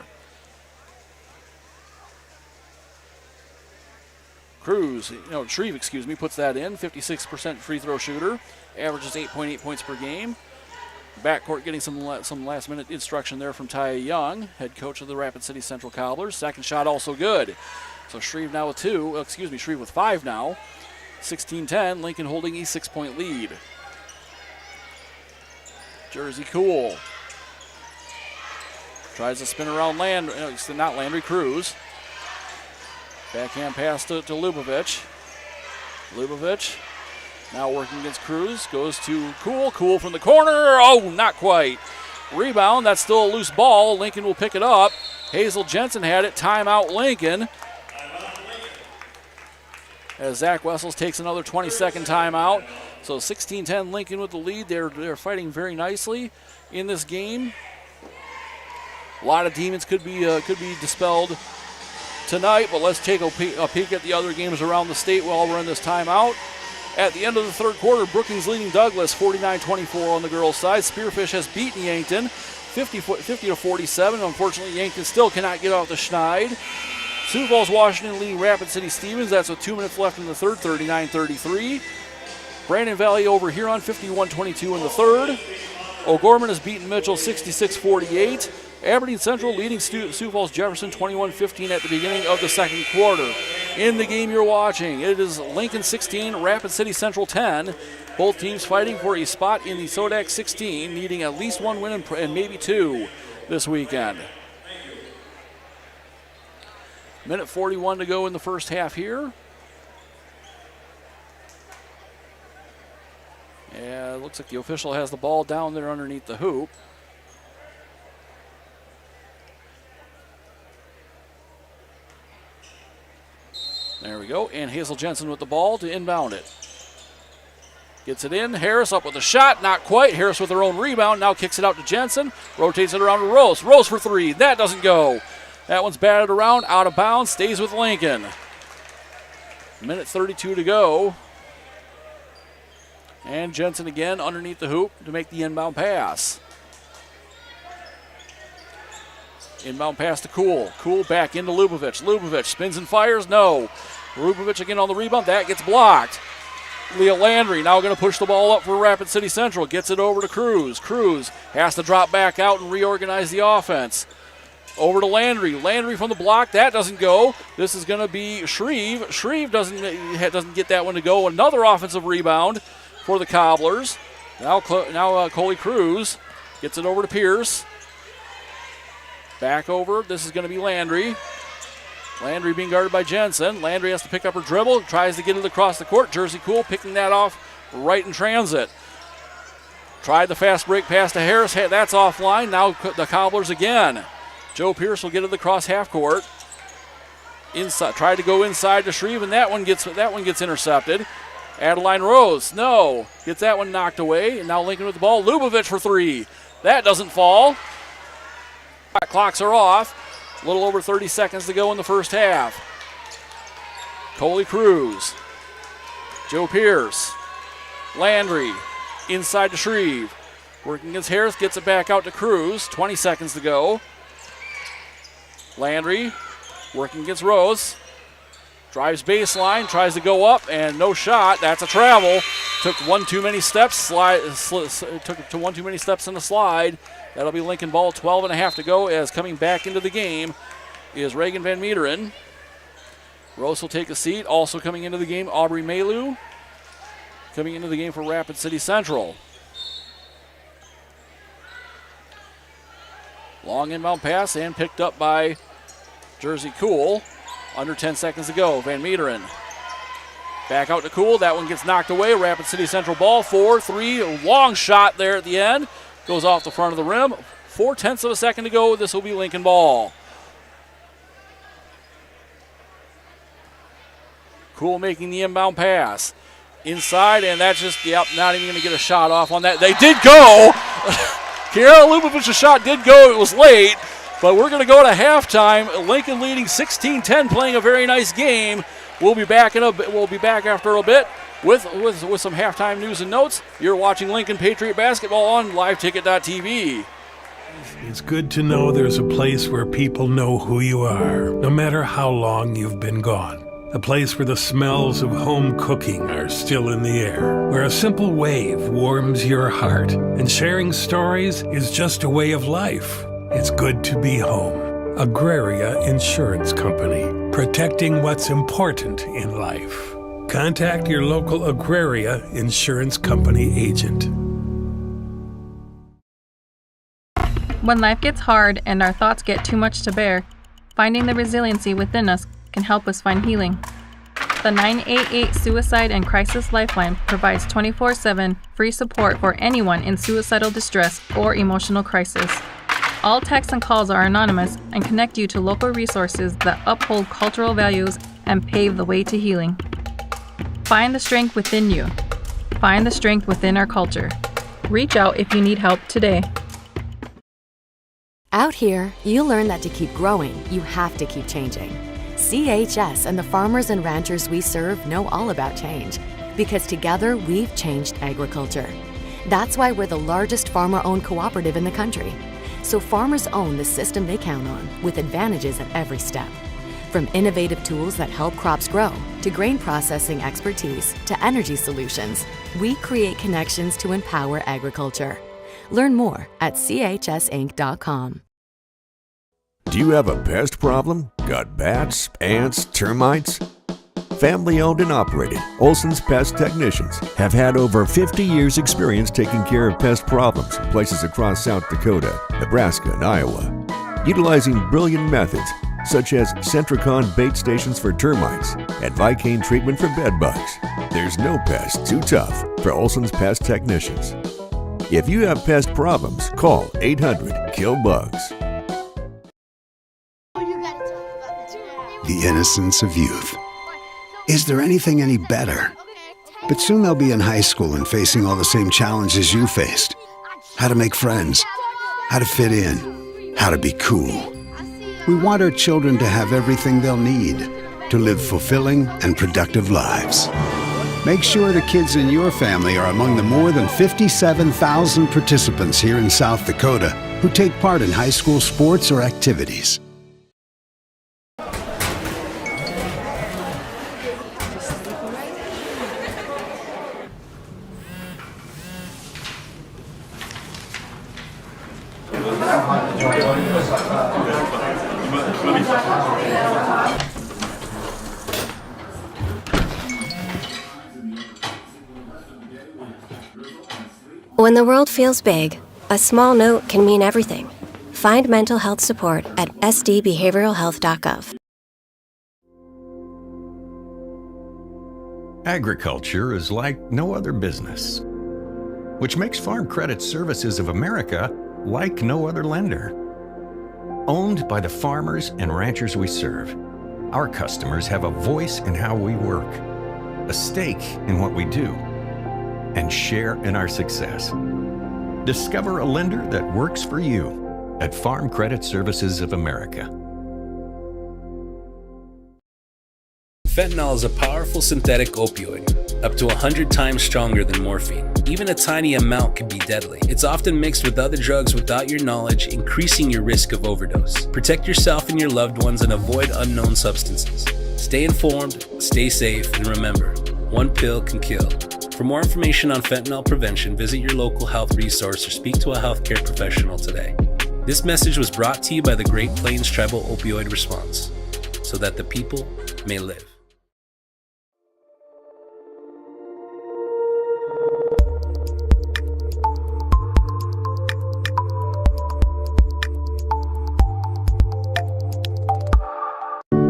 Shreve, puts that in. 56% free throw shooter. Averages 8.8 points per game. Backcourt getting some last-minute instruction there from Ty Young, head coach of the Rapid City Central Cobblers. Second shot also good. So Shreve now with Shreve with 5 now. 16-10, Lincoln holding a 6-point lead. Jersey Cool tries to spin around Cruz. Backhand pass to Lubavitch. Lubavitch now working against Cruz. Goes to Cool. Cool from the corner. Oh, not quite. Rebound. That's still a loose ball. Lincoln will pick it up. Hazel Jensen had it. Timeout Lincoln. As Zach Wessels takes another 20-second timeout. So 16-10 Lincoln with the lead. They're fighting very nicely in this game. A lot of demons could be dispelled tonight, but let's take a peek at the other games around the state while we're in this timeout. At the end of the third quarter, Brookings leading Douglas 49-24 on the girls' side. Spearfish has beaten Yankton 50-47. Unfortunately, Yankton still cannot get out the Schneid. Sioux Falls, Washington leading Rapid City Stevens. That's with 2 minutes left in the third, 39-33. Brandon Valley over Huron 51-22 in the third. O'Gorman has beaten Mitchell 66-48. Aberdeen Central leading Sioux Falls Jefferson 21-15 at the beginning of the second quarter. In the game you're watching, it is Lincoln 16, Rapid City Central 10. Both teams fighting for a spot in the Sodak 16, needing at least one win and maybe two this weekend. Minute 41 to go in the first half here. Yeah, it looks like the official has the ball down there underneath the hoop. There we go, and Hazel Jensen with the ball to inbound it. Gets it in, Harris up with a shot, not quite. Harris with her own rebound, now kicks it out to Jensen, rotates it around to Rose. Rose for three, that doesn't go. That one's batted around, out of bounds, stays with Lincoln. Minute 32 to go. And Jensen again underneath the hoop to make the inbound pass. Inbound pass to Cool. Cool back into Lubavitch. Lubavitch spins and fires, no. Lubavitch again on the rebound, that gets blocked. Leah Landry now going to push the ball up for Rapid City Central. Gets it over to Cruz. Cruz has to drop back out and reorganize the offense. Over to Landry. Landry from the block. That doesn't go. This is going to be Shreve. Shreve doesn't get that one to go. Another offensive rebound for the Cobblers. Now Coley Cruz gets it over to Pierce. Back over. This is going to be Landry. Landry being guarded by Jensen. Landry has to pick up her dribble. Tries to get it across the court. Jersey Cool picking that off right in transit. Tried the fast break pass to Harris. That's offline. Now the Cobblers again. Joe Pierce will get it across half court. Inside, tried to go inside to Shreve, and that one gets intercepted. Adeline Rose, no, gets that one knocked away, and now Lincoln with the ball. Lubavitch for three. That doesn't fall. Clocks are off. A little over 30 seconds to go in the first half. Coley Cruz, Joe Pierce, Landry, inside to Shreve. Working against Harris, gets it back out to Cruz. 20 seconds to go. Landry working against Rose. Drives baseline, tries to go up, and no shot. That's a travel. Took one too many steps. Took one too many steps in the slide. That'll be Lincoln ball. 12.5 to go as coming back into the game is Reagan Van Meeteren. Rose will take a seat. Also coming into the game, Aubrey Malu. Coming into the game for Rapid City Central. Long inbound pass and picked up by Jersey Cool. Under 10 seconds to go. Van Meeteren Back out to Cool. That one gets knocked away. Rapid City Central ball. 4-3. Long shot there at the end. Goes off the front of the rim. 0.4 of a second to go. This will be Lincoln ball. Cool making the inbound pass. Inside, and that's just, not even going to get a shot off on that. They did go. Kiara Lubovich's shot did go. It was late, but we're going to go to halftime. Lincoln leading 16-10, playing a very nice game. We'll be back after a bit with some halftime news and notes. You're watching Lincoln Patriot basketball on liveticket.tv.
It's good to know there's a place where people know who you are, no matter how long you've been gone. A place where the smells of home cooking are still in the air, where a simple wave warms your heart, and sharing stories is just a way of life. It's good to be home. Agraria Insurance Company, protecting what's important in life. Contact your local Agraria Insurance Company agent.
When life gets hard and our thoughts get too much to bear, finding the resiliency within us can help us find healing. The 988 Suicide and Crisis Lifeline provides 24/7 free support for anyone in suicidal distress or emotional crisis. All texts and calls are anonymous and connect you to local resources that uphold cultural values and pave the way to healing. Find the strength within you. Find the strength within our culture. Reach out if you need help today.
Out here, you learn that to keep growing, you have to keep changing. CHS and the farmers and ranchers we serve know all about change, because together we've changed agriculture. That's why we're the largest farmer-owned cooperative in the country. So farmers own the system they count on, with advantages at every step. From innovative tools that help crops grow, to grain processing expertise, to energy solutions, we create connections to empower agriculture. Learn more at chsinc.com.
Do you have a pest problem? Got bats, ants, termites? Family owned and operated, Olson's Pest Technicians have had over 50 years experience taking care of pest problems in places across South Dakota, Nebraska, and Iowa. Utilizing brilliant methods such as Centricon bait stations for termites and Vicane treatment for bed bugs, there's no pest too tough for Olson's Pest Technicians. If you have pest problems, call 800-KILL-BUGS.
The innocence of youth. Is there anything any better? But soon they'll be in high school and facing all the same challenges you faced. How to make friends, how to fit in, how to be cool. We want our children to have everything they'll need to live fulfilling and productive lives. Make sure the kids in your family are among the more than 57,000 participants here in South Dakota who take part in high school sports or activities.
When the world feels big, a small note can mean everything. Find mental health support at sdbehavioralhealth.gov.
Agriculture is like no other business, which makes Farm Credit Services of America like no other lender. Owned by the farmers and ranchers we serve, our customers have a voice in how we work, a stake in what we do, and share in our success. Discover a lender that works for you at Farm Credit Services of America.
Fentanyl is a powerful synthetic opioid, up to 100 times stronger than morphine. Even a tiny amount can be deadly. It's often mixed with other drugs without your knowledge, increasing your risk of overdose. Protect yourself and your loved ones and avoid unknown substances. Stay informed, stay safe, and remember, one pill can kill. For more information on fentanyl prevention, visit your local health resource or speak to a healthcare professional today. This message was brought to you by the Great Plains Tribal Opioid Response, so that the people may live.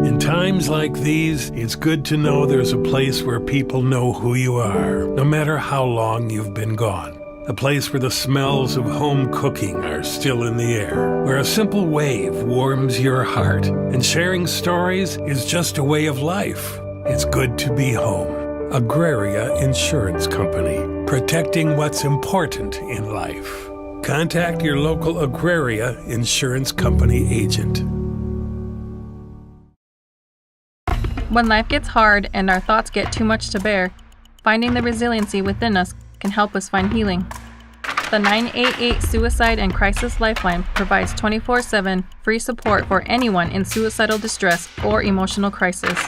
In times times like these, it's good to know there's a place where people know who you are, no matter how long you've been gone. A place where the smells of home cooking are still in the air, where a simple wave warms your heart, and sharing stories is just a way of life. It's good to be home. Agraria Insurance Company, protecting what's important in life. Contact your local Agraria Insurance Company agent.
When life gets hard and our thoughts get too much to bear, finding the resiliency within us can help us find healing. The 988 Suicide and Crisis Lifeline provides 24/7 free support for anyone in suicidal distress or emotional crisis.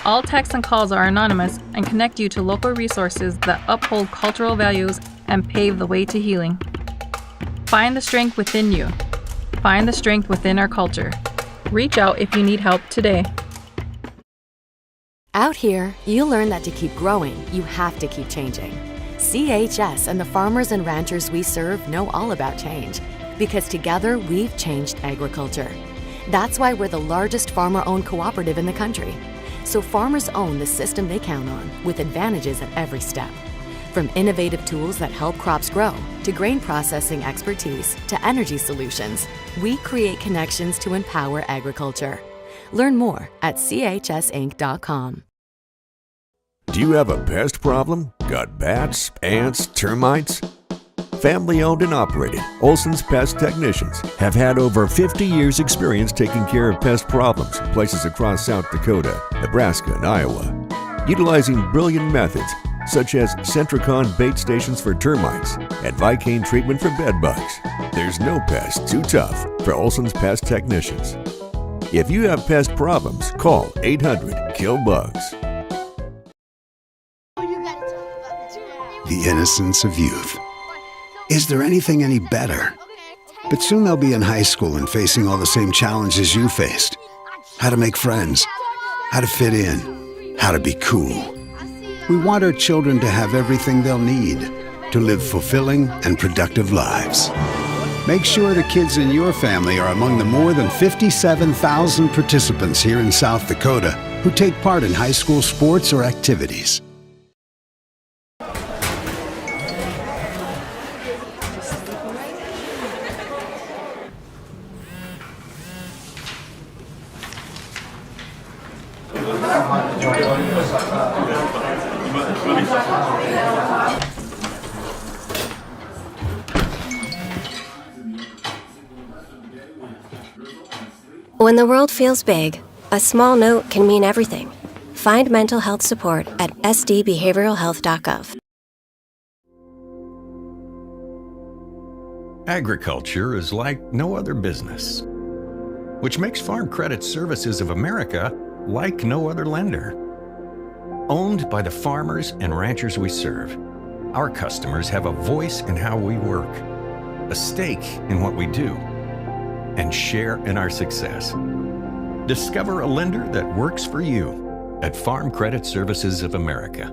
All texts and calls are anonymous and connect you to local resources that uphold cultural values and pave the way to healing. Find the strength within you. Find the strength within our culture. Reach out if you need help today.
Out here, you learn that to keep growing, you have to keep changing. CHS and the farmers and ranchers we serve know all about change, because together we've changed agriculture. That's why we're the largest farmer-owned cooperative in the country. So farmers own the system they count on, with advantages at every step. From innovative tools that help crops grow, to grain processing expertise, to energy solutions, we create connections to empower agriculture. Learn more at chsinc.com.
Do you have a pest problem? Got bats, ants, termites? Family owned and operated, Olson's Pest Technicians have had over 50 years experience taking care of pest problems in places across South Dakota, Nebraska, and Iowa. Utilizing brilliant methods such as Centricon bait stations for termites and Vicane treatment for bed bugs, there's no pest too tough for Olson's Pest Technicians. If you have pest problems, call 800-KILL-BUGS.
The innocence of youth. Is there anything any better? But soon they'll be in high school and facing all the same challenges you faced. How to make friends, how to fit in, how to be cool. We want our children to have everything they'll need to live fulfilling and productive lives. Make sure the kids in your family are among the more than 57,000 participants here in South Dakota who take part in high school sports or activities.
When the world feels big, a small note can mean everything. Find mental health support at sdbehavioralhealth.gov.
Agriculture is like no other business, which makes Farm Credit Services of America like no other lender. Owned by the farmers and ranchers we serve, our customers have a voice in how we work, a stake in what we do, and share in our success. Discover a lender that works for you at Farm Credit Services of America.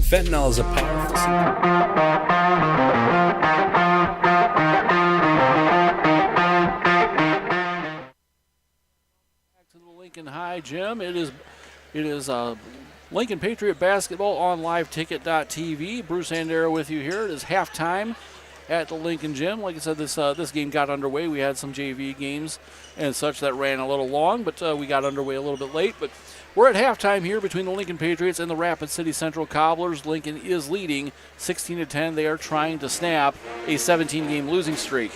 Fentanyl is a powerful
Back to the Lincoln High Gym. It is Lincoln Patriot basketball on liveticket.tv. Bruce Andera with you here. It is halftime at the Lincoln Gym. Like I said, this game got underway. We had some JV games and such that ran a little long, but we got underway a little bit late. But we're at halftime here between the Lincoln Patriots and the Rapid City Central Cobblers. Lincoln is leading 16-10. They are trying to snap a 17-game losing streak.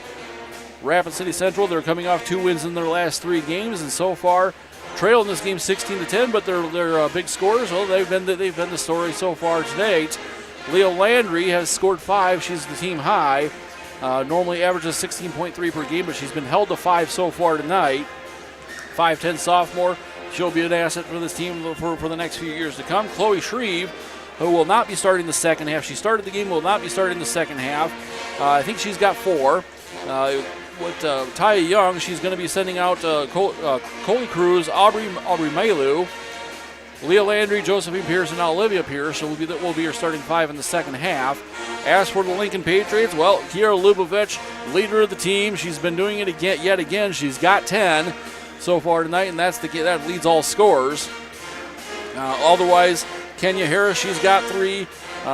Rapid City Central, they're coming off 2 wins in their last 3 games, and so far trailing this game 16-10. But they're big scores. Well, they've been the story so far to date. Leo Landry has scored 5. She's the team high. Normally averages 16.3 per game, but she's been held to 5 so far tonight. 5'10 sophomore. She'll be an asset for this team for the next few years to come. Chloe Shreve, who will not be starting the second half. She started the game, will not be starting the second half. I think she's got 4. With Taya Young, she's going to be sending out Coley Cruz, Aubrey Mailou, Leah Landry, Josephine Pierce, and now Olivia Pierce will be your starting 5 in the second half. As for the Lincoln Patriots, well, Kiera Lubovich, leader of the team. She's been doing it yet again. She's got 10 so far tonight, and that leads all scorers. Otherwise, Kenya Harris, she's got 3.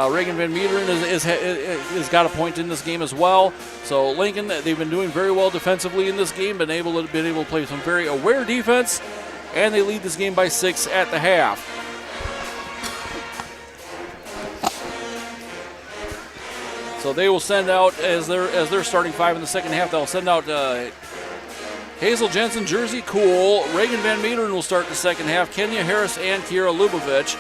Reagan Van Meeteren has got a point in this game as well. So Lincoln, they've been doing very well defensively in this game, been able to play some very aware defense, and they lead this game by 6 at the half. So they will send out, as their starting 5 in the second half, they'll send out Hazel Jensen, Jersey Cool, Reagan Van Meeteren will start the second half, Kenya Harris and Kiera Lubovich.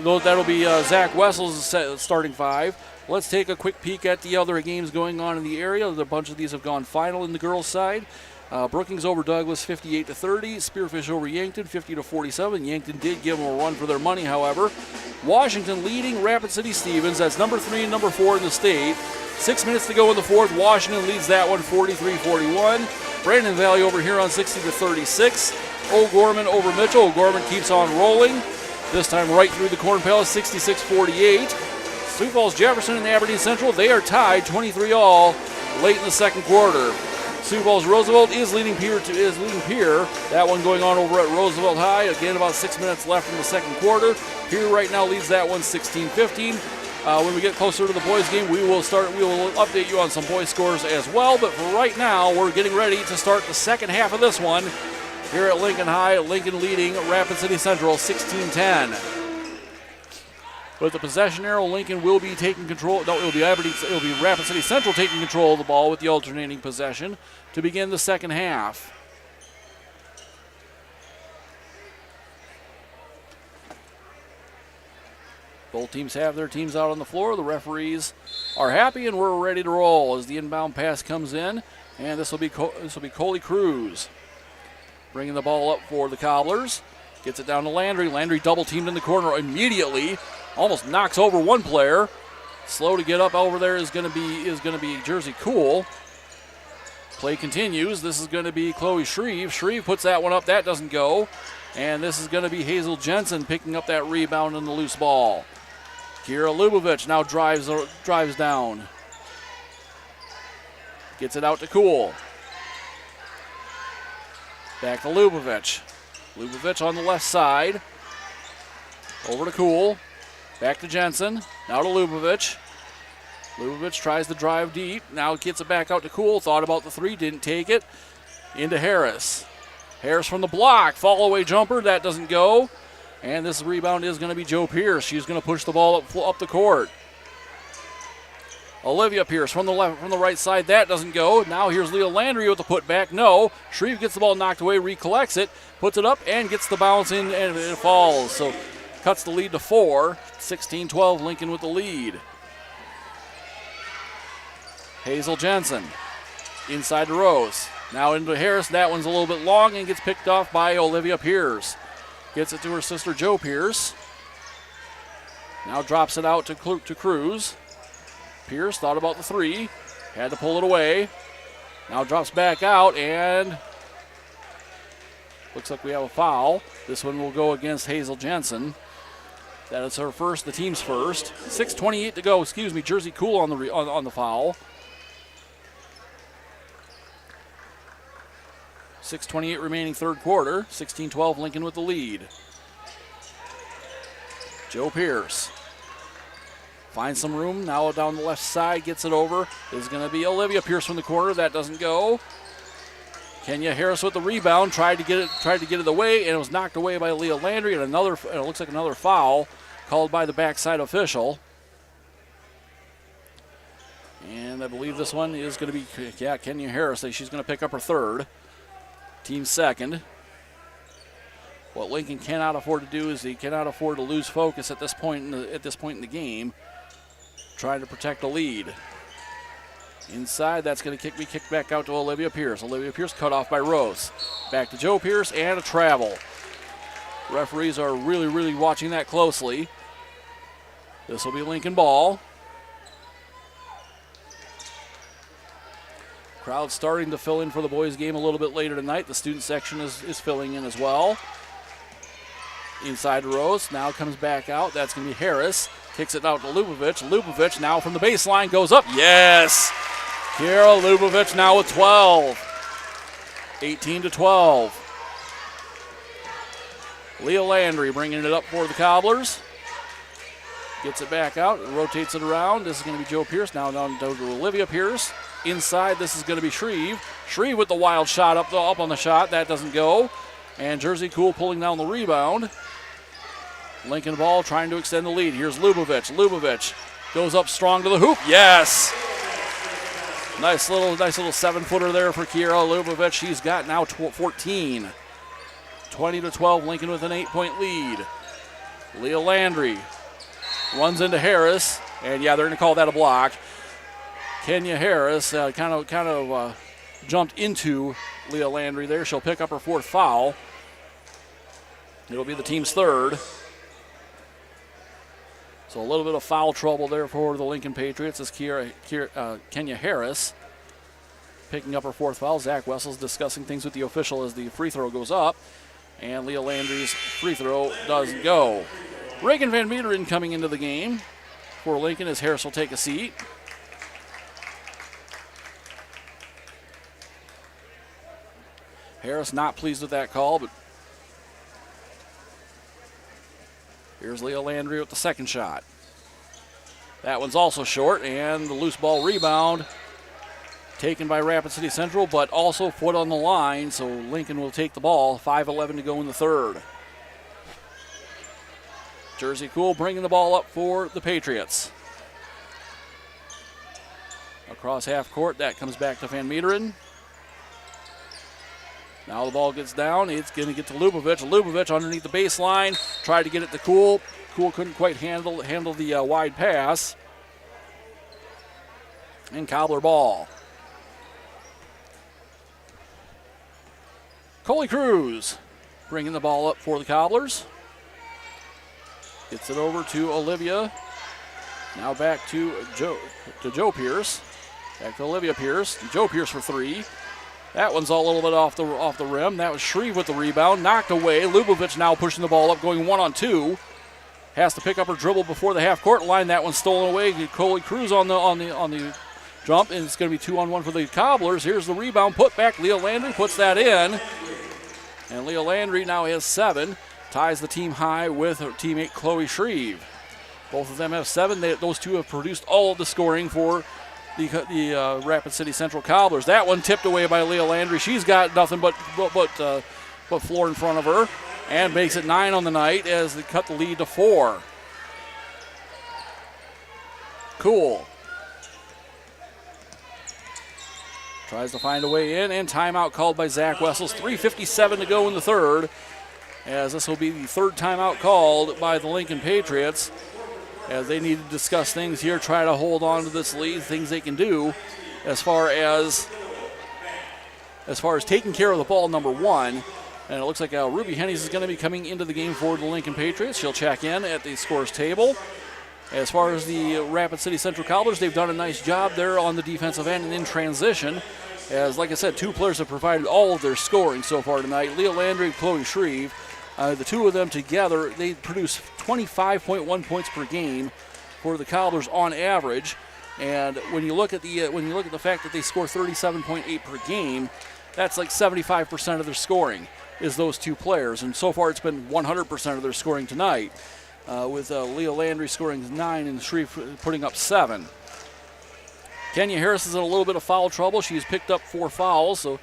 That'll be Zach Wessel's starting 5. Let's take a quick peek at the other games going on in the area. A bunch of these have gone final in the girls' side. Brookings over Douglas 58-30. Spearfish over Yankton 50-47. Yankton did give them a run for their money, however. Washington leading Rapid City Stevens. That's number 3 and number 4 in the state. 6 minutes to go in the fourth. Washington leads that one 43-41. Brandon Valley over Huron 60-36. O'Gorman over Mitchell. O'Gorman keeps on rolling. This time right through the Corn Palace, 66-48. Sioux Falls Jefferson and Aberdeen Central, they are tied 23-all late in the second quarter. Sioux Falls Roosevelt is leading Pier. That one going on over at Roosevelt High. Again, about 6 minutes left in the second quarter. Pier right now leads that one 16-15. When we get closer to the boys' game, we will update you on some boys' scores as well. But for right now, we're getting ready to start the second half of this one. Here at Lincoln High, Lincoln leading Rapid City Central 16-10. With the possession arrow, Lincoln will be taking control. No, it'll be Rapid City Central taking control of the ball with the alternating possession to begin the second half. Both teams have their teams out on the floor. The referees are happy, and we're ready to roll as the inbound pass comes in, and this will be Coley Cruz. Bringing the ball up for the Cobblers. Gets it down to Landry. Landry double teamed in the corner immediately. Almost knocks over one player. Slow to get up over there is going to be Jersey Cool. Play continues. This is going to be Chloe Shreve. Shreve puts that one up. That doesn't go. And this is going to be Hazel Jensen picking up that rebound on the loose ball. Kiera Lubovich now drives down. Gets it out to Cool. Back to Lubovich. Lubovich on the left side. Over to Cool. Back to Jensen. Now to Lubovich. Lubovich tries to drive deep. Now gets it back out to Cool. Thought about the 3. Didn't take it. Into Harris. Harris from the block. Fall away jumper. That doesn't go. And this rebound is going to be Joe Pierce. She's going to push the ball up the court. Olivia Pierce from the right side. That doesn't go. Now here's Leah Landry with the putback. No. Shreve gets the ball knocked away, recollects it, puts it up, and gets the bounce in, and it falls. So cuts the lead to 4. 16-12, Lincoln with the lead. Hazel Jensen inside the Rose. Now into Harris. That one's a little bit long and gets picked off by Olivia Pierce. Gets it to her sister Joe Pierce. Now drops it out to Cruz. Pierce thought about the 3, had to pull it away. Now drops back out, and looks like we have a foul. This one will go against Hazel Jensen. That is her first, the team's first. 6:28 to go. Jersey Cool on the foul. 6:28 remaining third quarter. 16-12, Lincoln with the lead. Joe Pierce. Finds some room, now down the left side, gets it over. Is going to be Olivia Pierce from the corner. That doesn't go. Kenya Harris with the rebound, tried to get it away, and it was knocked away by Leah Landry, and it looks like another foul called by the backside official. And I believe this one is going to be, Kenya Harris. She's going to pick up her third. Team second. What Lincoln cannot afford to do is he cannot afford to lose focus at this point in the game, trying to protect the lead. Inside, that's going to be kicked back out to Olivia Pierce. Olivia Pierce cut off by Rose. Back to Joe Pierce and a travel. Referees are really, really watching that closely. This will be Lincoln ball. Crowd starting to fill in for the boys game a little bit later tonight. The student section is filling in as well. inside to Rose. Now comes back out. That's going to be Harris. Kicks it out to Lubovich. Lubovich now from the baseline goes up. Yes! Kiera Lubovich now with 12. 18-12. Leah Landry bringing it up for the Cobblers. Gets it back out, rotates it around. This is going to be Joe Pierce. Now down to Olivia Pierce. Inside, this is going to be Shreve. Shreve with the wild shot up on the shot. That doesn't go. And Jersey Cool pulling down the rebound. Lincoln ball trying to extend the lead. Here's Lubovich. Lubovich goes up strong to the hoop. Yes! Nice little 7-footer there for Kiera Lubovich. She's got now 14. 20-12, Lincoln with an 8-point lead. Leah Landry runs into Harris, and yeah, they're going to call that a block. Kenya Harris kind of jumped into Leah Landry there. She'll pick up her 4th foul. It'll be the team's 3rd. So a little bit of foul trouble there for the Lincoln Patriots as Kenya Harris picking up her 4th foul. Zach Wessels discussing things with the official as the free throw goes up. And Leah Landry's free throw doesn't go. Reagan Van Meeteren coming into the game for Lincoln as Harris will take a seat. Harris not pleased with that call, but here's Leah Landry with the 2nd shot. That one's also short, and the loose ball rebound taken by Rapid City Central, but also foot on the line, so Lincoln will take the ball. 5:11 to go in the 3rd. Jersey Cool bringing the ball up for the Patriots. Across half court, that comes back to Van Meeteren. Now the ball gets down. It's going to get to Lubovich. Lubovich underneath the baseline. Tried to get it to Cool. Cool couldn't quite handle the wide pass. And Cobbler ball. Coley Cruz bringing the ball up for the Cobblers. Gets it over to Olivia. Now back to Joe Pierce. Back to Olivia Pierce. Joe Pierce for 3. That one's a little bit off the rim. That was Shreve with the rebound. Knocked away. Lubovich now pushing the ball up, going 1-on-2. Has to pick up her dribble before the half-court line. That one's stolen away. Coley Cruz on the jump, and it's going to be 2-on-1 for the Cobblers. Here's the rebound. Put back. Leah Landry puts that in. And Leah Landry now has 7. Ties the team high with her teammate Chloe Shreve. Both of them have 7. Those two have produced all of the scoring for the Rapid City Central Cobblers. That one tipped away by Leah Landry. She's got nothing but floor in front of her, and makes it 9 on the night as they cut the lead to 4. Cool. Tries to find a way in, and timeout called by Zach Wessels. 3:57 to go in the 3rd, as this will be the 3rd timeout called by the Lincoln Patriots, as they need to discuss things here, try to hold on to this lead, things they can do as far as taking care of the ball, number 1. And it looks like Ruby Hennies is going to be coming into the game for the Lincoln Patriots. She'll check in at the scores table. As far as the Rapid City Central Cobblers, they've done a nice job there on the defensive end and in transition. As, like I said, 2 players have provided all of their scoring so far tonight. Leah Landry and Chloe Shreve. The 2 of them together, they produce 25.1 points per game for the Cobblers on average. And when you look at the fact that they score 37.8 per game, that's like 75% of their scoring is those 2 players. And so far, it's been 100% of their scoring tonight, with Leah Landry scoring 9 and Shreve putting up 7. Kenya Harris is in a little bit of foul trouble. She's picked up 4 fouls, so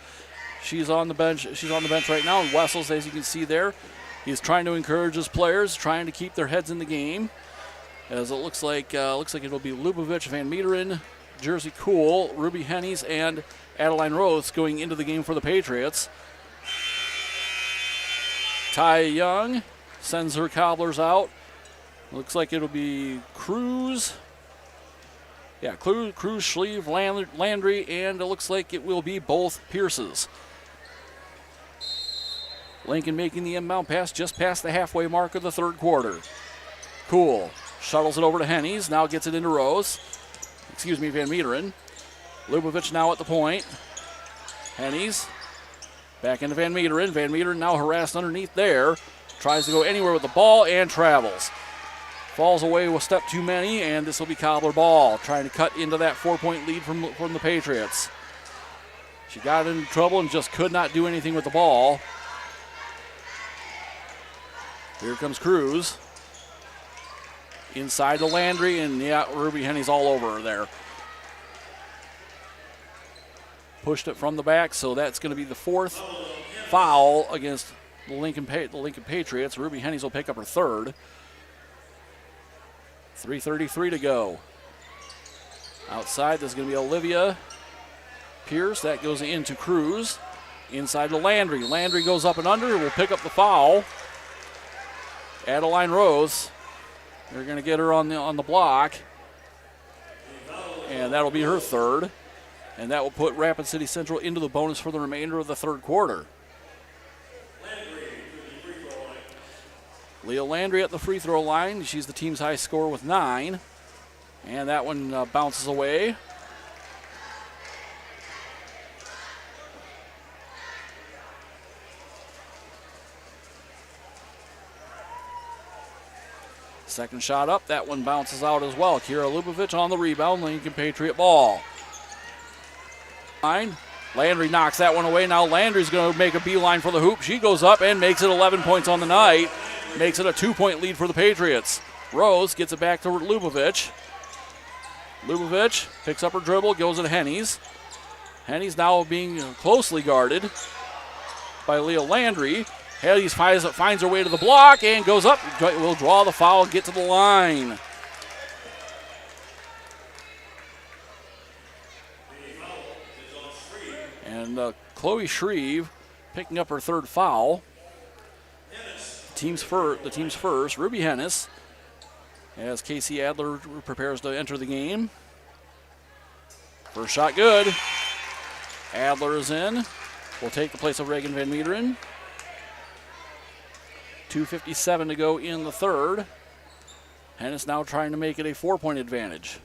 she's on the bench. She's on the bench right now. And Wessels, as you can see there, he's trying to encourage his players, trying to keep their heads in the game. As it looks like it'll be Lubovich, Van Meeteren, Jersey Cool, Ruby Hennies, and Adeline Roth going into the game for the Patriots. Ty Young sends her Cobblers out. Looks like it'll be Cruz. Yeah, Cruz, Shreve, Landry, and it looks like it will be both Pierces. Lincoln making the inbound pass just past the halfway mark of the 3rd quarter. Cool. Shuttles it over to Hennies. Now gets it into Van Meeteren. Lubovich now at the point. Hennies back into Van Meeteren. Van Meeteren now harassed underneath there. tries to go anywhere with the ball and travels. Falls away with step too many, and this will be Cobbler ball, trying to cut into that 4-point lead from the Patriots. She got into trouble and just could not do anything with the ball. Here comes Cruz. Inside to Landry, and yeah, Ruby Henny's all over her there. Pushed it from the back, so that's going to be the 4th foul against the Lincoln Patriots. Ruby Henny's will pick up her 3rd. 3:33 to go. Outside, there's going to be Olivia Pierce. That goes into Cruz. Inside to Landry. Landry goes up and under. Will pick up the foul. Adeline Rose. They're going to get her on the block. And that'll be her 3rd. And that will put Rapid City Central into the bonus for the remainder of the 3rd quarter. Leah Landry at the free throw line. She's the team's high scorer with 9. And that one bounces away. Second shot up. That one bounces out as well. Kira Lubovich on the rebound. Lincoln Patriot ball. Landry knocks that one away. Now Landry's going to make a beeline for the hoop. She goes up and makes it 11 points on the night. Makes it a 2-point lead for the Patriots. Rose gets it back to Lubovich. Lubovich picks up her dribble, goes to Hennies. Hennies now being closely guarded by Leah Landry. Hennies finds her way to the block and goes up. Will draw the foul, get to the line. And Chloe Shreve picking up her 3rd foul. The team's first. Ruby Hennis, as Casey Adler prepares to enter the game. First shot good. Adler is in. Will take the place of Reagan Van Meeteren. 2:57 to go in the 3rd. Hennis now trying to make it a 4-point advantage.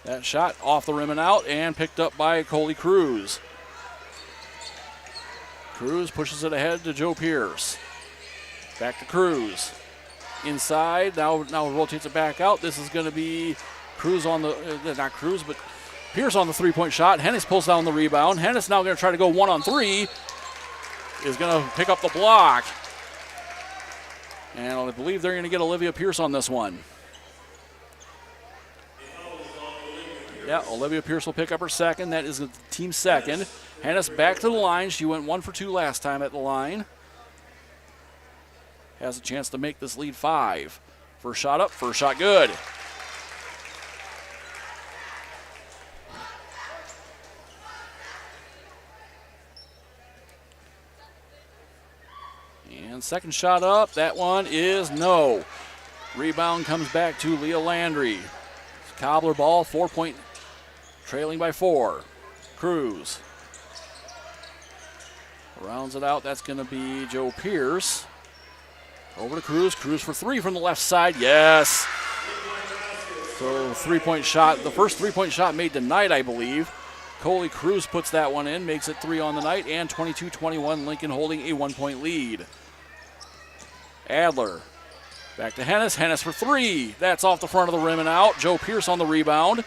That shot off the rim and out, and picked up by Coley Cruz. Cruz pushes it ahead to Joe Pierce. Back to Cruz. Inside, now rotates it back out. This is going to be Cruz on the, not Cruz, but Pierce on the 3-point shot. Hennis pulls down the rebound. Hennis now going to try to go 1-on-3. Is going to pick up the block. And I believe they're going to get Olivia Pierce on this one. Yeah, Olivia Pierce will pick up her 2nd. That is the team's 2nd. Hennis back to the line. She went 1 for 2 last time at the line. Has a chance to make this lead 5. First shot up, first shot good. And second shot up, that one is no. Rebound comes back to Leah Landry. Cobbler ball, 4-point, trailing by 4. Cruz rounds it out. That's going to be Joe Pierce. Over to Cruz. Cruz for 3 from the left side. Yes. So 3-point shot. The first 3-point shot made tonight, I believe. Coley Cruz puts that one in, makes it 3 on the night, and 22-21, Lincoln holding a 1-point lead. Adler back to Hennis. Hennis for 3. That's off the front of the rim and out. Joe Pierce on the rebound.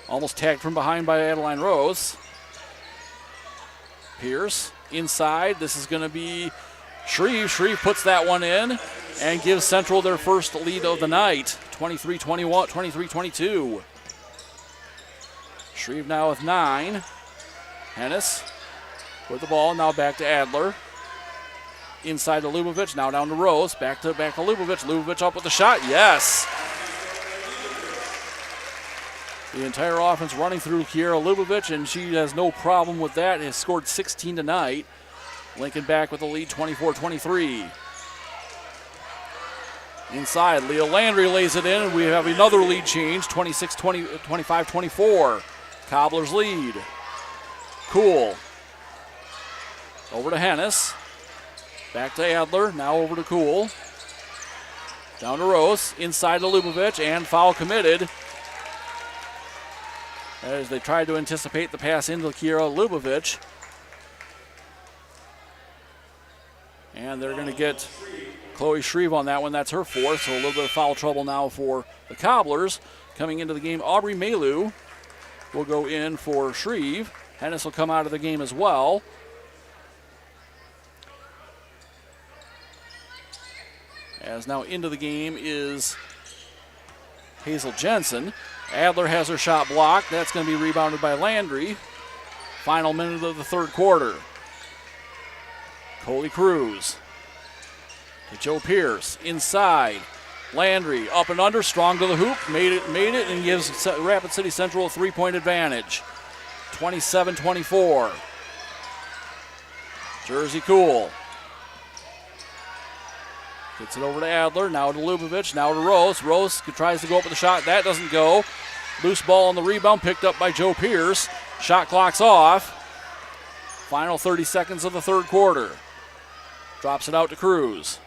Almost tagged from behind by Adeline Rose. Pierce inside. This is going to be Shreve. Shreve puts that one in and gives Central their first lead of the night. 23-21, 23-22. Shreve now with 9. Hennis with the ball. Now back to Adler. Inside to Lubovich. Now down to Rose. Back to Lubovich. Lubovich up with the shot. Yes. The entire offense running through Kiera Lubovich, and she has no problem with that. Has scored 16 tonight. Lincoln back with the lead, 24-23. Inside, Leah Landry lays it in, and we have another lead change, 25-24. Cobblers lead. Cool. Over to Hennis. Back to Adler, now over to Cool. Down to Rose, inside to Lubovich, and foul committed. As they tried to anticipate the pass into Kiera Lubovich. And they're going to get Chloe Shreve on that one. That's her fourth, so a little bit of foul trouble now for the Cobblers. Coming into the game, Aubrey Malu will go in for Shreve. Hennis will come out of the game as well. As now into the game is Hazel Jensen. Adler has her shot blocked. That's going to be rebounded by Landry. Final minute of the third quarter. Coley Cruz to Joe Pierce inside. Landry up and under, strong to the hoop, made it, and gives Rapid City Central a 3-point advantage. 27-24. Jersey Cool gets it over to Adler, now to Lubavitch, now to Rose. Rose tries to go up with a shot, that doesn't go. Loose ball on the rebound, picked up by Joe Pierce. Shot clock's off. Final 30 seconds of the third quarter. Drops it out to Cruz.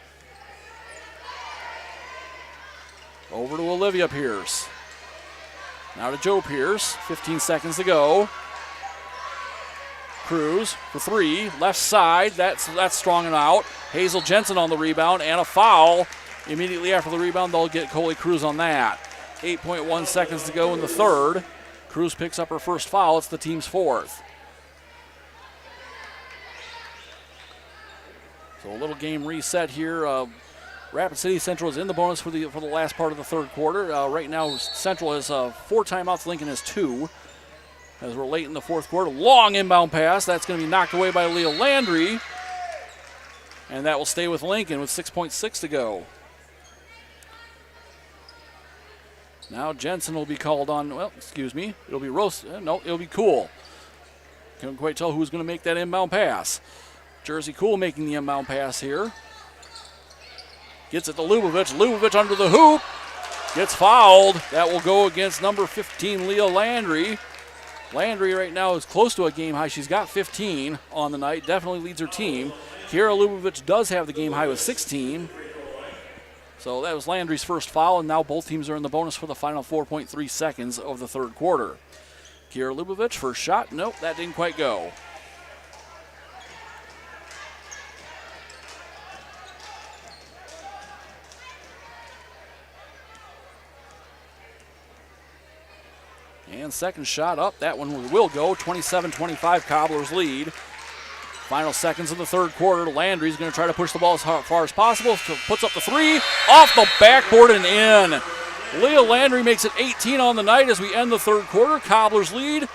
Over to Olivia Pierce. Now to Joe Pierce. 15 seconds to go. Cruz for three. Left side. That's strong and out. Hazel Jensen on the rebound and a foul. Immediately after the rebound, they'll get Coley Cruz on that. 8.1 seconds to go in the third. Cruz picks up her first foul. It's the team's fourth. So a little game reset here. Rapid City Central is in the bonus for the last part of the third quarter. Right now, Central has 4 timeouts. Lincoln has 2. As we're late in the fourth quarter, long inbound pass. That's going to be knocked away by Leah Landry. And that will stay with Lincoln with 6.6 to go. Now Jensen will be called on. Well, excuse me. It'll be Rose. No, it'll be Cool. Couldn't quite tell who's going to make that inbound pass. Jersey Cool making the inbound pass here. Gets it to Lubavitch. Lubavitch under the hoop. Gets fouled. That will go against number 15, Leah Landry. Landry right now is close to a game high. She's got 15 on the night. Definitely leads her team. Kira Lubavitch does have the game high with 16. So that was Landry's first foul, and now both teams are in the bonus for the final 4.3 seconds of the third quarter. Kira Lubavitch, first shot. Nope, that didn't quite go. And second shot up. That one will go. 27-25, Cobblers lead. Final seconds of the third quarter. Landry's going to try to push the ball as far as possible. So puts up the three. Off the backboard and in. Leah Landry makes it 18 on the night as we end the third quarter. Cobblers lead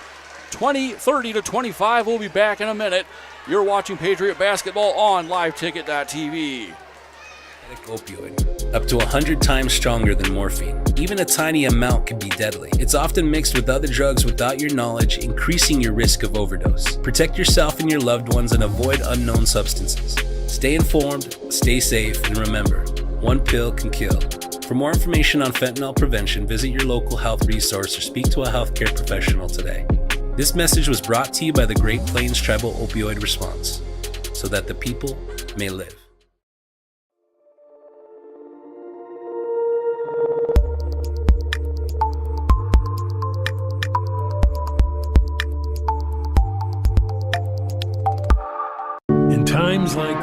30-25. We'll be back in a minute. You're watching Patriot Basketball on liveticket.tv.
Opioid, up to 100 times stronger than morphine. Even a tiny amount can be deadly. It's often mixed with other drugs without your knowledge, increasing your risk of overdose. Protect yourself and your loved ones and avoid unknown substances. Stay informed, stay safe, and remember, one pill can kill. For more information on fentanyl prevention, visit your local health resource or speak to a healthcare professional today. This message was brought to you by the Great Plains Tribal Opioid Response, so that the people may live.
Times like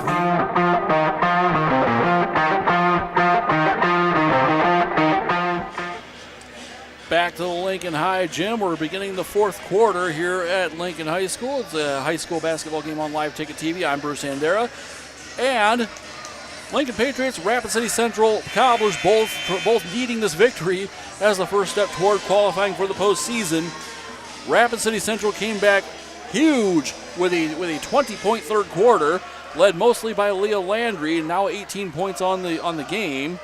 back to the Lincoln High Gym. We're beginning the fourth quarter here at Lincoln High School. It's a high school basketball game on Live Ticket TV. I'm Bruce Andera. And Lincoln Patriots, Rapid City Central, Cobblers both needing this victory as the first step toward qualifying for the postseason. Rapid City Central came back huge with a 20-point third quarter, led mostly by Leah Landry, now 18 points on the game.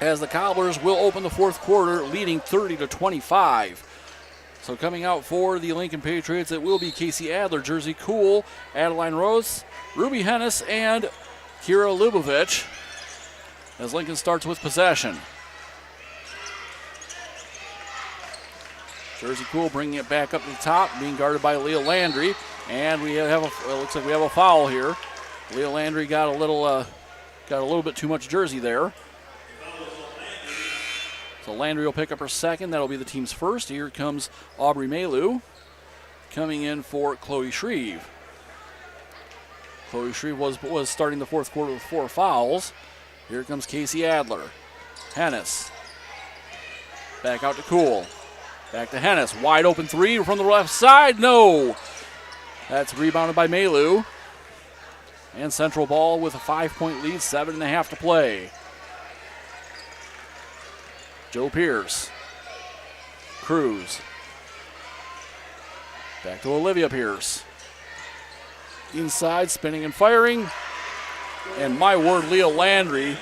As the Cobblers will open the fourth quarter leading 30-25. So coming out for the Lincoln Patriots, it will be Casey Adler, Jersey Cool, Adeline Rose, Ruby Hennis, and Kira Lubavitch. As Lincoln starts with possession. Jersey Cool bringing it back up to the top, being guarded by Leah Landry, and we have looks like we have a foul here. Leah Landry got a little bit too much jersey there. So Landry will pick up her second. That'll be the team's first. Here comes Aubrey Malu coming in for Chloe Shreve. Chloe Shreve was starting the fourth quarter with 4 fouls. Here comes Casey Adler. Hennis. Back out to Cool. Back to Hennis. Wide open 3 from the left side. No. That's rebounded by Malu. And Central ball with a 5-point lead, 7.5 to play. Joe Pierce. Cruz. Back to Olivia Pierce. Inside, spinning and firing. And my word, Leah Landry.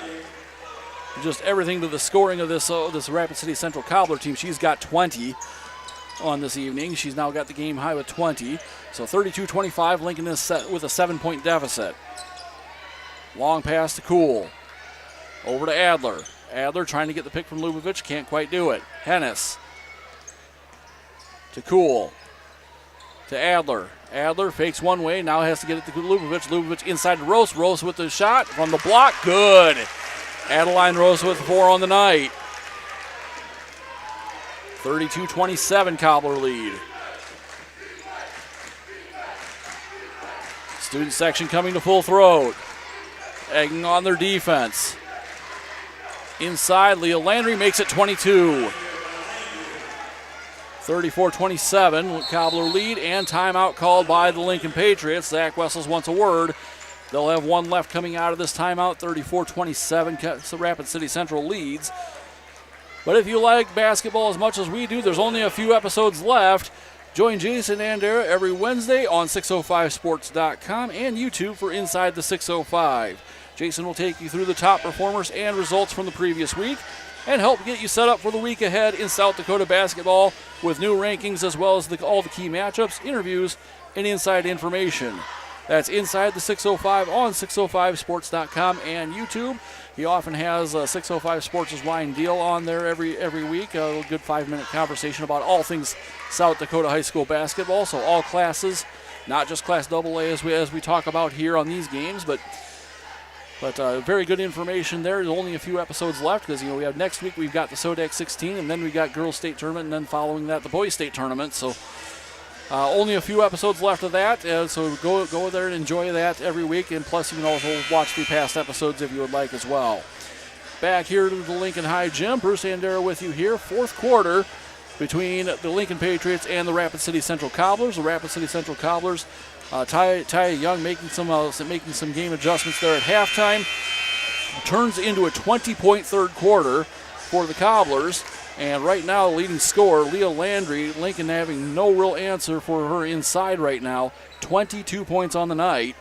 Just everything to the scoring of this Rapid City Central Cobbler team. She's got 20 on this evening. She's now got the game high with 20. So 32-25, Lincoln is set with a 7-point deficit. Long pass to Cool. Over to Adler. Adler trying to get the pick from Lubavitch, can't quite do it. Hennis. To Cool. To Adler. Adler fakes one way, now has to get it to Lubavitch. Lubavitch inside to Rose. Rose with the shot from the block. Good. Adeline Rose with 4 on the night. 32-27 Cobbler lead. Student section coming to full throat. Egging on their defense. Inside, Leah Landry makes it 22. 34-27, Cobbler lead, and timeout called by the Lincoln Patriots. Zach Wessels wants a word. They'll have 1 left coming out of this timeout. 34-27, Rapid City Central leads. But if you like basketball as much as we do, there's only a few episodes left. Join Jason Andera every Wednesday on 605sports.com and YouTube for Inside the 605. Jason will take you through the top performers and results from the previous week and help get you set up for the week ahead in South Dakota basketball with new rankings as well as all the key matchups, interviews, and inside information. That's Inside the 605 on 605sports.com and YouTube. He often has 605 Sports' Wine Deal on there every week. A good 5-minute conversation about all things South Dakota high school basketball. So all classes, not just Class AA as we talk about here on these games, but very good information there. There's only a few episodes left because we have next week we've got the SODAC 16, and then we got girls state tournament, and then following that the boys state tournament. So only a few episodes left of that. So go there and enjoy that every week, and plus you can also watch the past episodes if you would like as well. Back here to the Lincoln High Gym, Bruce Andera with you here. Fourth quarter between the Lincoln Patriots and the Rapid City Central Cobblers. The Rapid City Central Cobblers. Ty Young making some game adjustments there at halftime. Turns into a 20-point third quarter for the Cobblers. And right now, leading scorer, Leah Landry, Lincoln having no real answer for her inside right now. 22 points on the night.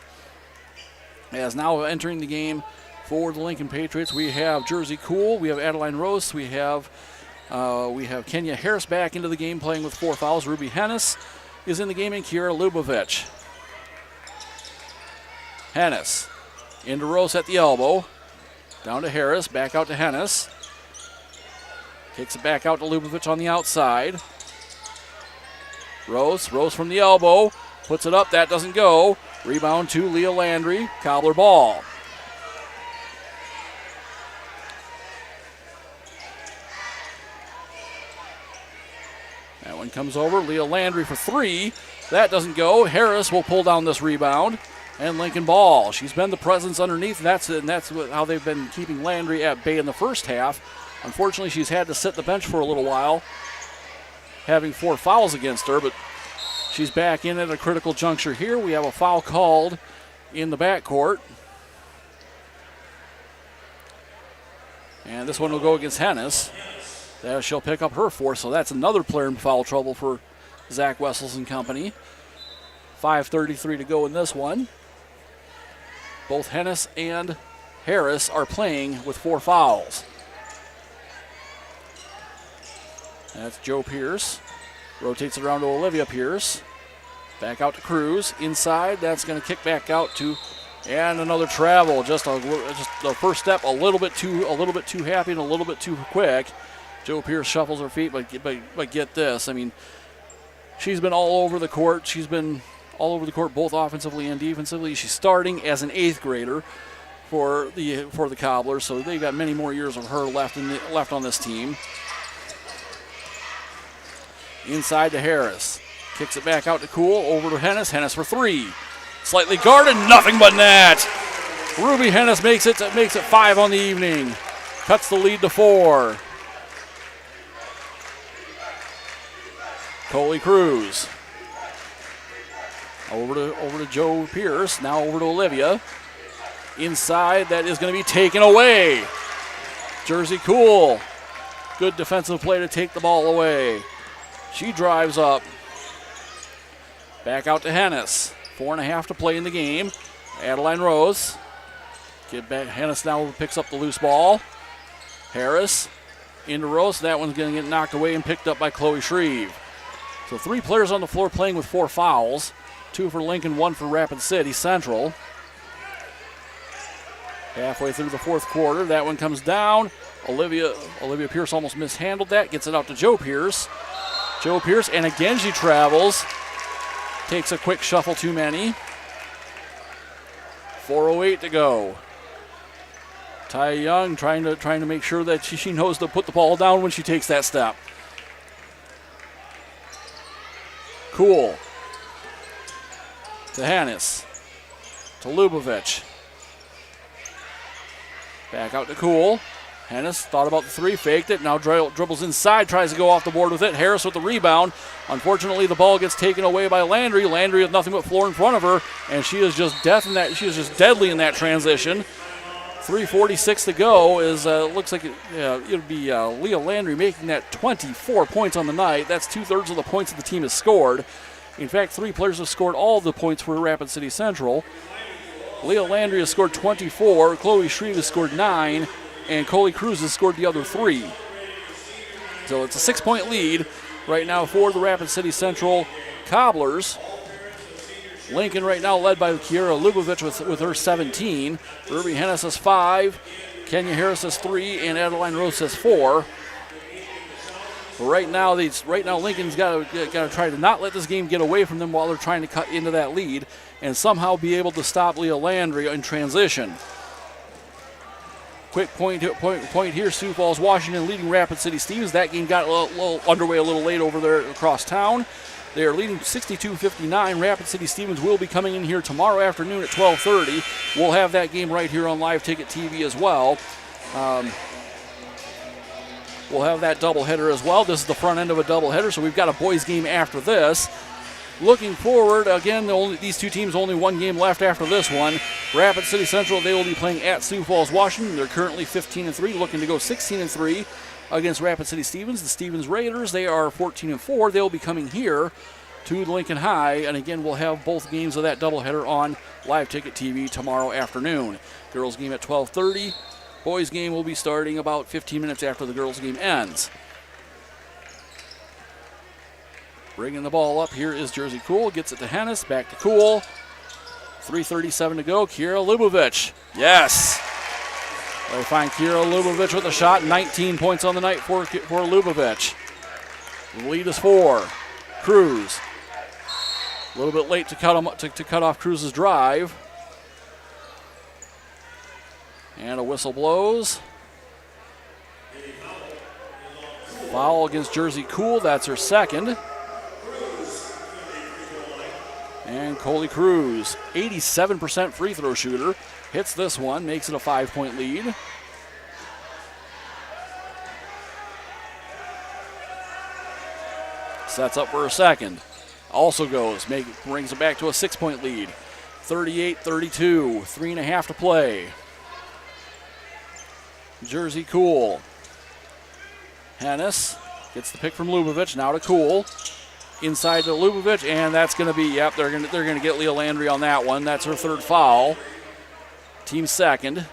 As now entering the game for the Lincoln Patriots, we have Jersey Cool, we have Adeline Rose, we have Kenya Harris back into the game playing with 4 fouls. Ruby Hennis is in the game, and Kiera Lubavitch. Hennis into Rose at the elbow. Down to Harris, back out to Hennis. Kicks it back out to Lubavitch on the outside. Rose from the elbow. Puts it up, that doesn't go. Rebound to Leah Landry, Cobbler ball. That one comes over, Leah Landry for 3. That doesn't go. Harris will pull down this rebound. And Lincoln ball. She's been the presence underneath, and that's how they've been keeping Landry at bay in the first half. Unfortunately, she's had to sit the bench for a little while, having 4 fouls against her, but she's back in at a critical juncture here. We have a foul called in the backcourt. And this one will go against Hennis. She'll pick up her 4th, so that's another player in foul trouble for Zach Wessels and company. 5:33 to go in this one. Both Hennis and Harris are playing with 4 fouls. That's Joe Pierce. Rotates it around to Olivia Pierce. Back out to Cruz. Inside, that's going to kick back out to, and another travel. Just the first step a little bit too happy and a little bit too quick. Joe Pierce shuffles her feet, but get this. I mean, she's been all over the court. She's been all over the court, both offensively and defensively. She's starting as an 8th grader for the Cobblers, so they've got many more years of her left on this team. Inside to Harris. Kicks it back out to Cool. Over to Hennis. Hennis for 3. Slightly guarded, nothing but net. Ruby Hennis makes it 5 on the evening. Cuts the lead to 4. Coley Cruz. Over to Joe Pierce. Now over to Olivia. Inside, that is going to be taken away. Jersey Cool. Good defensive play to take the ball away. She drives up. Back out to Hennis. 4.5 to play in the game. Adeline Rose. Get back. Hennis now picks up the loose ball. Harris into Rose. That one's going to get knocked away and picked up by Chloe Shreve. So 3 players on the floor playing with 4 fouls. 2 for Lincoln, 1 for Rapid City Central. Halfway through the 4th quarter, that one comes down. Olivia Pierce almost mishandled that. Gets it out to Joe Pierce. Joe Pierce, and again she travels. Takes a quick shuffle too many. 4:08 to go. Ty Young trying to make sure that she knows to put the ball down when she takes that step. Cool. To Hannes. To Lubavitch. Back out to Cool. Hennis thought about the 3, faked it, now dribbles inside, tries to go off the board with it. Harris with the rebound. Unfortunately, the ball gets taken away by Landry. Landry with nothing but floor in front of her, and she is just deadly in that transition. 3:46 to go. Looks like it'll be Leah Landry making that 24 points on the night. That's 2/3 of the points that the team has scored. In fact, 3 players have scored all of the points for Rapid City Central. Leah Landry has scored 24. Chloe Shreve has scored 9. And Coley Cruz has scored the other 3. So it's a 6-point lead right now for the Rapid City Central Cobblers. Lincoln right now led by Kiera Lubavitch with her 17. Ruby Hennis has 5. Kenya Harris has 3. And Adeline Rose has 4. Right now Lincoln's got to try to not let this game get away from them while they're trying to cut into that lead and somehow be able to stop Leah Landry in transition. Quick point here. Sioux Falls, Washington leading Rapid City Stevens. That game got a little underway a little late over there across town. They are leading 62-59. Rapid City Stevens will be coming in here tomorrow afternoon at 12:30. We'll have that game right here on Live Ticket TV as well. We'll have that doubleheader as well. This is the front end of a doubleheader, so we've got a boys game after this. Looking forward, again, these 2 teams only 1 game left after this one. Rapid City Central, they will be playing at Sioux Falls, Washington. They're currently 15-3, looking to go 16-3 against Rapid City Stevens. The Stevens Raiders, they are 14-4. They'll be coming here to Lincoln High, and again, we'll have both games of that doubleheader on Live Ticket TV tomorrow afternoon. Girls game at 12:30. Boys game will be starting about 15 minutes after the girls game ends. Bringing the ball up here is Jersey Cool. Gets it to Hennis. Back to Cool. 3:37 to go. Kiera Lubavitch. Yes. They find Kiera Lubavitch with a shot. 19 points on the night for Lubavitch. The lead is 4. Cruz. A little bit late to cut off Cruz's drive. And a whistle blows. Foul against Jersey Cool. That's her 2nd. And Coley Cruz, 87% free throw shooter, hits this one, makes it a 5-point lead. Sets up for her 2nd. Also goes, brings it back to a 6-point lead. 38-32, 3.5 to play. Jersey Cool. Hennis gets the pick from Lubavitch, now to Cool. Inside to Lubavitch, and that's going to be, they're going to get Leah Landry on that one. That's her 3rd foul. Team 2nd.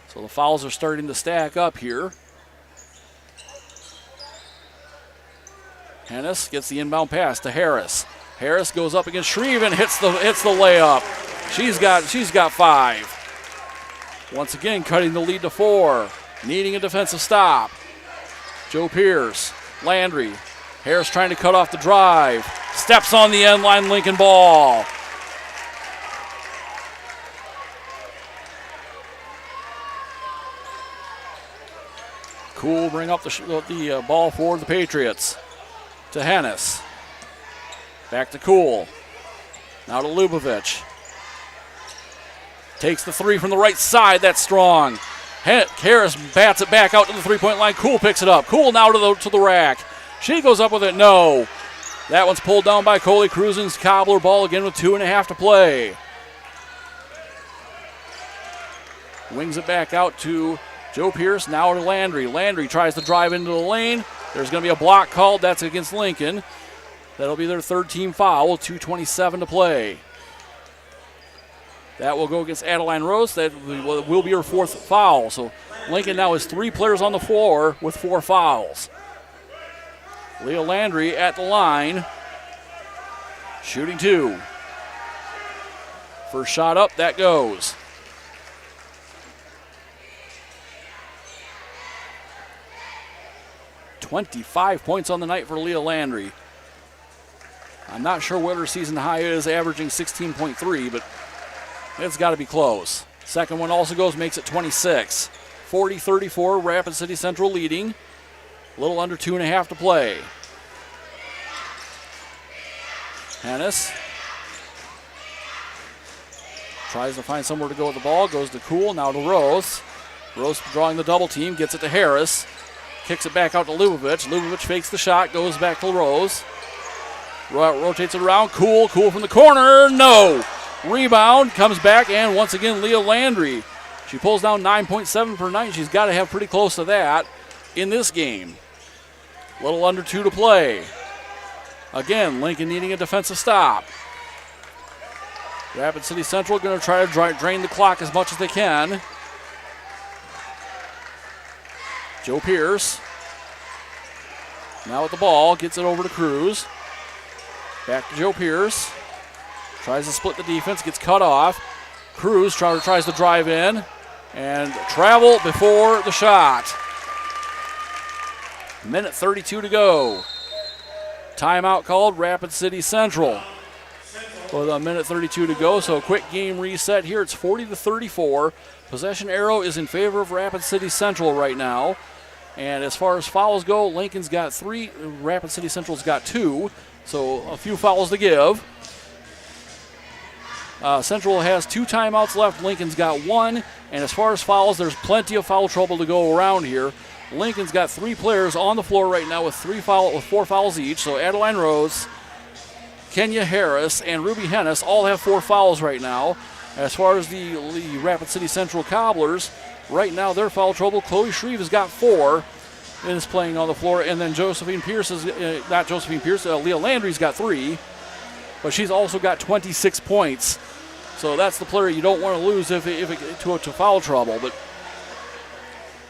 So the fouls are starting to stack up here. Hennis gets the inbound pass to Harris. Harris goes up against Shreve and hits the layup. She's got 5. Once again, cutting the lead to 4. Needing a defensive stop. Joe Pierce, Landry, Harris trying to cut off the drive. Steps on the end line, Lincoln ball. Cool bring up the ball for the Patriots. To Hennis. Back to Cool. Now to Lubovich. Takes the three from the right side. That's strong. Harris bats it back out to the three-point line. Cool picks it up. Cool now to the rack. She goes up with it. No. That one's pulled down by Coley Cruzen's Cobbler ball again with 2.5 to play. Wings it back out to Joe Pierce. Now to Landry. Landry tries to drive into the lane. There's going to be a block called. That's against Lincoln. That'll be their third team foul. 2:27 to play. That will go against Adeline Rose. That will be her fourth foul. So Lincoln now has 3 players on the floor with 4 fouls. Leah Landry at the line. Shooting 2. First shot up, that goes. .25 points on the night for Leah Landry. I'm not sure what her season high is, averaging 16.3, but it's got to be close. Second one also goes, makes it 26. 40-34, Rapid City Central leading. A little under 2.5 to play. Hennis tries to find somewhere to go with the ball, goes to Cool, now to Rose. Rose drawing the double team, gets it to Harris. Kicks it back out to Lubovich. Lubovich fakes the shot, goes back to Rose. Rotates it around. Cool from the corner. No. Rebound, comes back, and once again, Leah Landry. She pulls down 9.7 per night. She's got to have pretty close to that in this game. A little under 2 to play. Again, Lincoln needing a defensive stop. Rapid City Central going to try to drain the clock as much as they can. Joe Pierce. Now with the ball, gets it over to Cruz. Back to Joe Pierce. Tries to split the defense, gets cut off. Cruz tries to drive in and travel before the shot. Minute 32 to go. Timeout called, Rapid City Central. With a minute 32 to go, so a quick game reset here. It's 40-34. Possession arrow is in favor of Rapid City Central right now. And as far as fouls go, Lincoln's got 3, Rapid City Central's got 2. So a few fouls to give. Central has 2 timeouts left. Lincoln's got 1. And as far as fouls, there's plenty of foul trouble to go around here. Lincoln's got 3 players on the floor right now with 4 fouls each. So Adeline Rose, Kenya Harris, and Ruby Hennis all have 4 fouls right now. As far as the Rapid City Central Cobblers, right now their foul trouble, Chloe Shreve has got 4 and is playing on the floor. And then Josephine Pierce is, Leah Landry's got 3. But she's also got 26 points. So that's the player you don't want to lose if it to foul trouble. But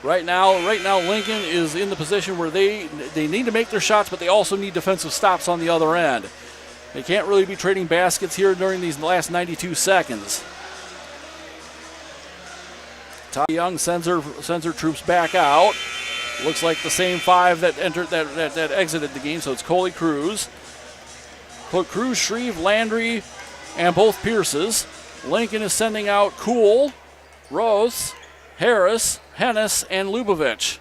right now Lincoln is in the position where they need to make their shots, but they also need defensive stops on the other end. They can't really be trading baskets here during these last 92 seconds. Ty Young sends her troops back out. Looks like the same 5 that exited the game, so it's Coley Cruz. Cruz, Shreve, Landry, and both Pierces. Lincoln is sending out Cool, Rose, Harris, Hennis, and Lubovich.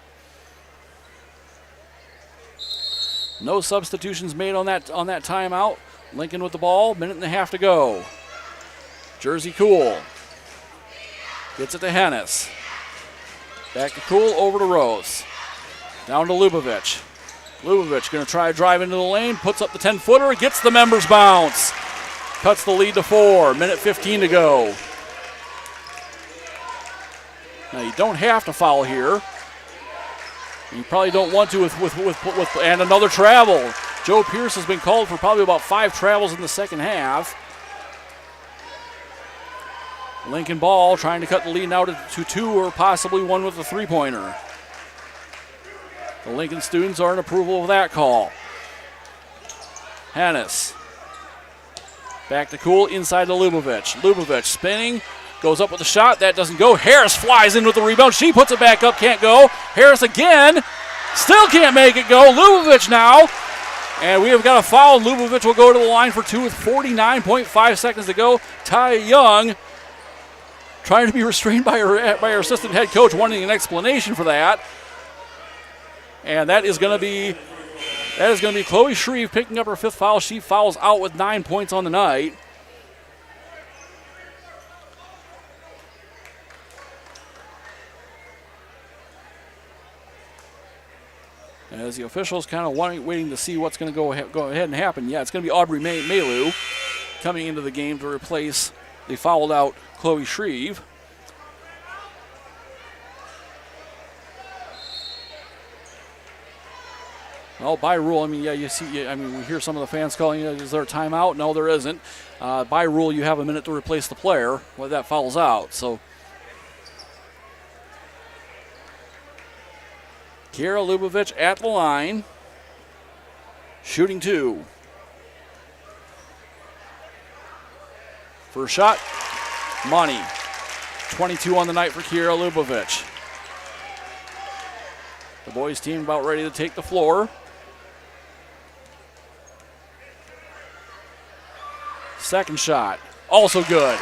No substitutions made on that timeout. Lincoln with the ball, 1.5 to go. Jersey Cool. Gets it to Hennis. Back to Cool, over to Rose. Down to Lubovich. Lubovich going to try to drive into the lane, puts up the 10-footer, gets the members bounce. Cuts the lead to 4, 1:15 to go. Now you don't have to foul here. You probably don't want to with and another travel. Joe Pierce has been called for probably about 5 travels in the second half. Lincoln ball trying to cut the lead now to 2 or possibly 1 with a 3-pointer. The Lincoln students are in approval of that call. Hennis. Back to Cool, inside to Lubovich. Lubovich spinning, goes up with a shot. That doesn't go. Harris flies in with the rebound. She puts it back up, can't go. Harris again, still can't make it go. Lubovich now. And we have got a foul. Lubovich will go to the line for 2 with 49.5 seconds to go. Ty Young trying to be restrained by her assistant head coach, wanting an explanation for that. And that is going to be That is going to be Chloe Shreve picking up her 5th foul. She fouls out with 9 points on the night. As the officials kind of waiting to see what's going to go ahead and happen. Yeah, it's going to be Aubrey Maylou coming into the game to replace the fouled out Chloe Shreve. Well, by rule, I mean, yeah, you see, I mean, we hear some of the fans calling, is there a timeout? No, there isn't. By rule, you have a minute to replace the player when that fouls out. So, Kiera Lubovich at the line, shooting 2. First shot, money. 22 on the night for Kiera Lubovich. The boys' team about ready to take the floor. Second shot, also good.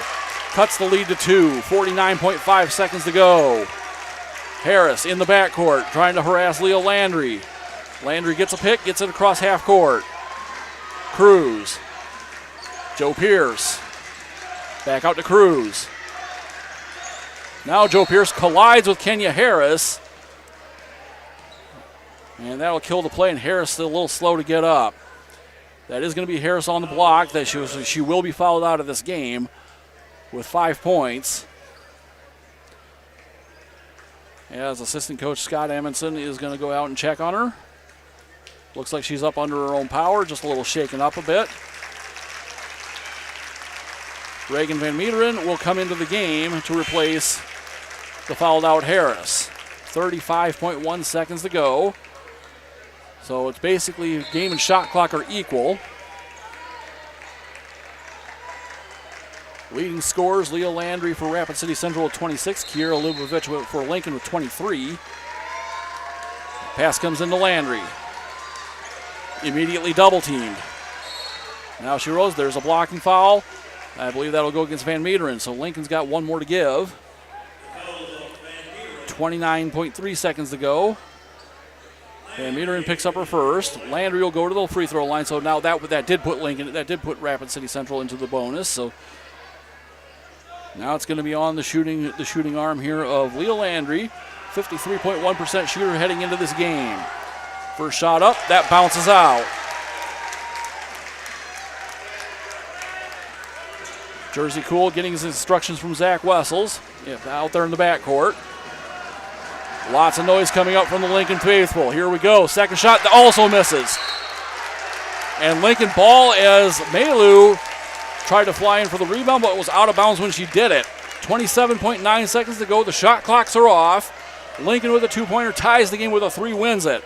Cuts the lead to 2, 49.5 seconds to go. Harris in the backcourt trying to harass Leah Landry. Landry gets a pick, gets it across half court. Cruz. Joe Pierce. Back out to Cruz. Now Joe Pierce collides with Kenya Harris. And that'll kill the play, and Harris still a little slow to get up. That is going to be Harris on the block. That she will be fouled out of this game with 5 points. As assistant coach Scott Amundson is going to go out and check on her. Looks like she's up under her own power, just a little shaken up a bit. Reagan Van Meeteren will come into the game to replace the fouled out Harris. 35.1 seconds to go. So it's basically game and shot clock are equal. Leading scorers, Leah Landry for Rapid City Central with 26. Kiera Lubovich for Lincoln with 23. Pass comes into Landry. Immediately double teamed. Now she rolls. There's a blocking foul. I believe that'll go against Van Meeteren. So Lincoln's got one more to give. 29.3 seconds to go. Van Meeteren picks up her first. Landry will go to the free throw line. So now that did put Rapid City Central into the bonus. So now it's going to be on the shooting arm here of Leah Landry. 53.1% shooter heading into this game. First shot up, that bounces out. Jersey Cool getting his instructions from Zach Wessels out there in the backcourt. Lots of noise coming up from the Lincoln faithful. Here we go. Second shot also misses. And Lincoln ball as Maylou tried to fly in for the rebound, but was out of bounds when she did it. 27.9 seconds to go. The shot clocks are off. Lincoln with a 2-pointer ties the game with a 3, wins it.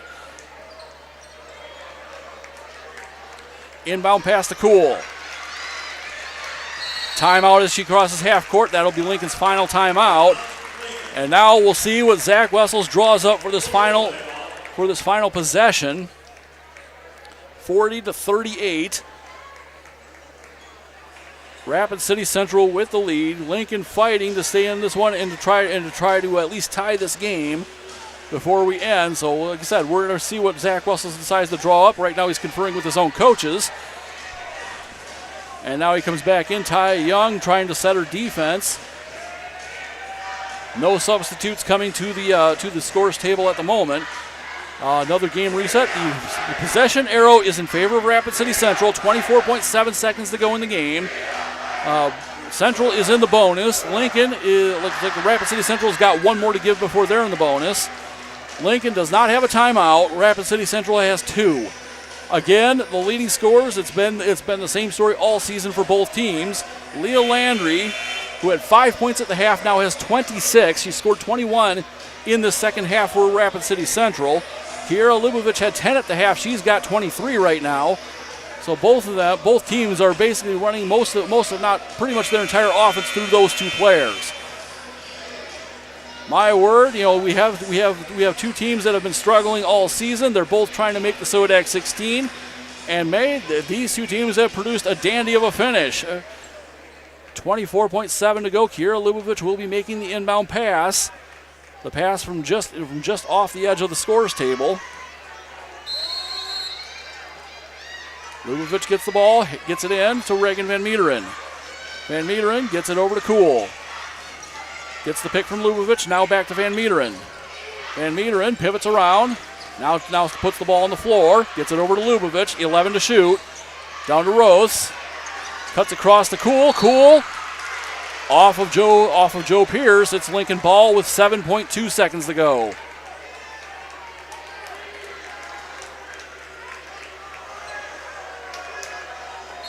Inbound pass to Cool. Timeout as she crosses half court. That'll be Lincoln's final timeout. And now we'll see what Zach Wessels draws up for this final possession. 40-38. Rapid City Central with the lead. Lincoln fighting to stay in this one and to try to at least tie this game before we end. So, like I said, we're going to see what Zach Wessels decides to draw up. Right now he's conferring with his own coaches. And now he comes back in. Ty Young trying to set her defense. No substitutes coming to the scores table at the moment. Another game reset. The possession arrow is in favor of Rapid City Central. 24.7 seconds to go in the game. Central is in the bonus. Lincoln is like Rapid City Central's got one more to give before they're in the bonus. Lincoln does not have a timeout. Rapid City Central has 2. Again, the leading scorers. It's been the same story all season for both teams. Leah Landry, who had 5 points at the half, now has 26. She scored 21 in the second half for Rapid City Central. Kiera Lubovich had 10 at the half. She's got 23 right now. So both teams are basically running most of not pretty much their entire offense through those 2 players. My word, we have 2 teams that have been struggling all season. They're both trying to make the Sodak 16, and these 2 teams have produced a dandy of a finish. 24.7 to go. Kiera Lubovich will be making the inbound pass. The pass from just off the edge of the scores table. Lubavitch gets the ball, gets it in to Reagan Van Meteren. Van Meteren gets it over to Kuhl. Gets the pick from Lubavitch, now back to Van Meteren. Van Meteren pivots around, now puts the ball on the floor, gets it over to Lubavitch, 11 to shoot. Down to Rose, cuts across to Kuhl. Kuhl off of Joe Pierce. It's Lincoln ball with 7.2 seconds to go.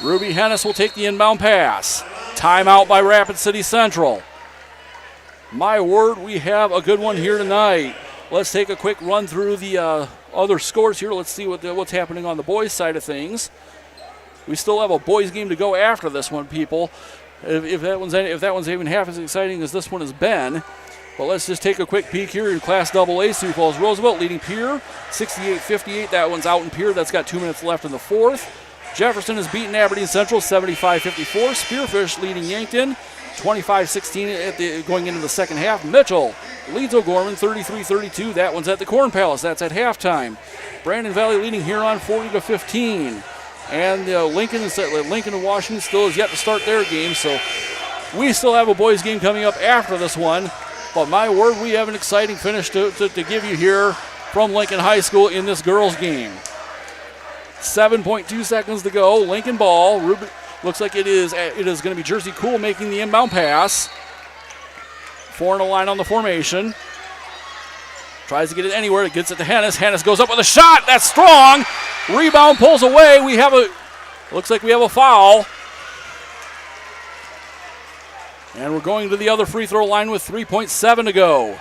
Ruby Hennis will take the inbound pass. Timeout by Rapid City Central. My word, we have a good one here tonight. Let's take a quick run through the other scores here. Let's see what's happening on the boys' side of things. We still have a boys' game to go after this one, people. If that one's even half as exciting as this one has been. But let's just take a quick peek here in Class AA. Sioux Falls Roosevelt leading Pierre 68-58. That one's out in Pierre. That's got 2 minutes left in the fourth. Jefferson has beaten Aberdeen Central 75-54. Spearfish leading Yankton 25-16 going into the second half. Mitchell leads O'Gorman 33-32. That one's at the Corn Palace. That's at halftime. Brandon Valley leading Huron 40-15. And Lincoln and Washington still is yet to start their game. So we still have a boys game coming up after this one. But my word, we have an exciting finish to give you here from Lincoln High School in this girls game. 7.2 seconds to go. Lincoln ball. Looks like it is going to be Jersey Kuhl making the inbound pass. 4 in a line on the formation. Tries to get it anywhere. It gets it to Hennis. Hennis goes up with a shot. That's strong. Rebound pulls away. Looks like we have a foul. And we're going to the other free throw line with 3.7 to go.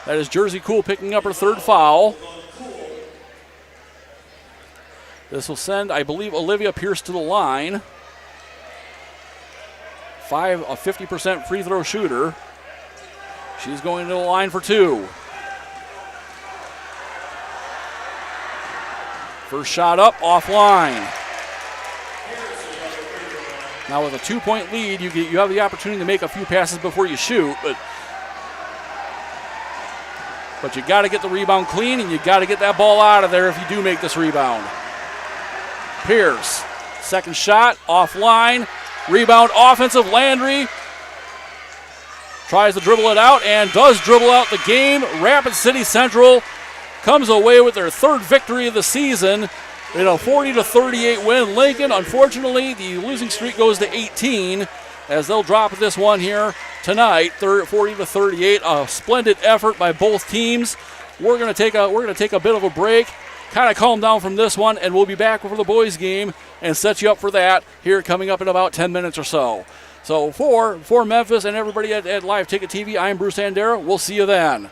That is Jersey Kuhl picking up her third foul. This will send, I believe, Olivia Pierce to the line. A 50% free throw shooter. She's going to the line for 2. First shot up, offline. Now with a 2-point lead, you have the opportunity to make a few passes before you shoot, but you got to get the rebound clean, and you got to get that ball out of there if you do make this rebound. Pierce, second shot, offline. Rebound, offensive. Landry tries to dribble it out and does dribble out the game. Rapid City Central comes away with their third victory of the season in a 40-38 win. Lincoln, unfortunately, the losing streak goes to 18 as they'll drop this one here tonight, 40-38. A splendid effort by both teams. We're going to take a bit of a break, kind of calm down from this one, and we'll be back for the boys game and set you up for that here coming up in about 10 minutes or so. So for Memphis and everybody at Live Ticket TV, I'm Bruce Andera. We'll see you then.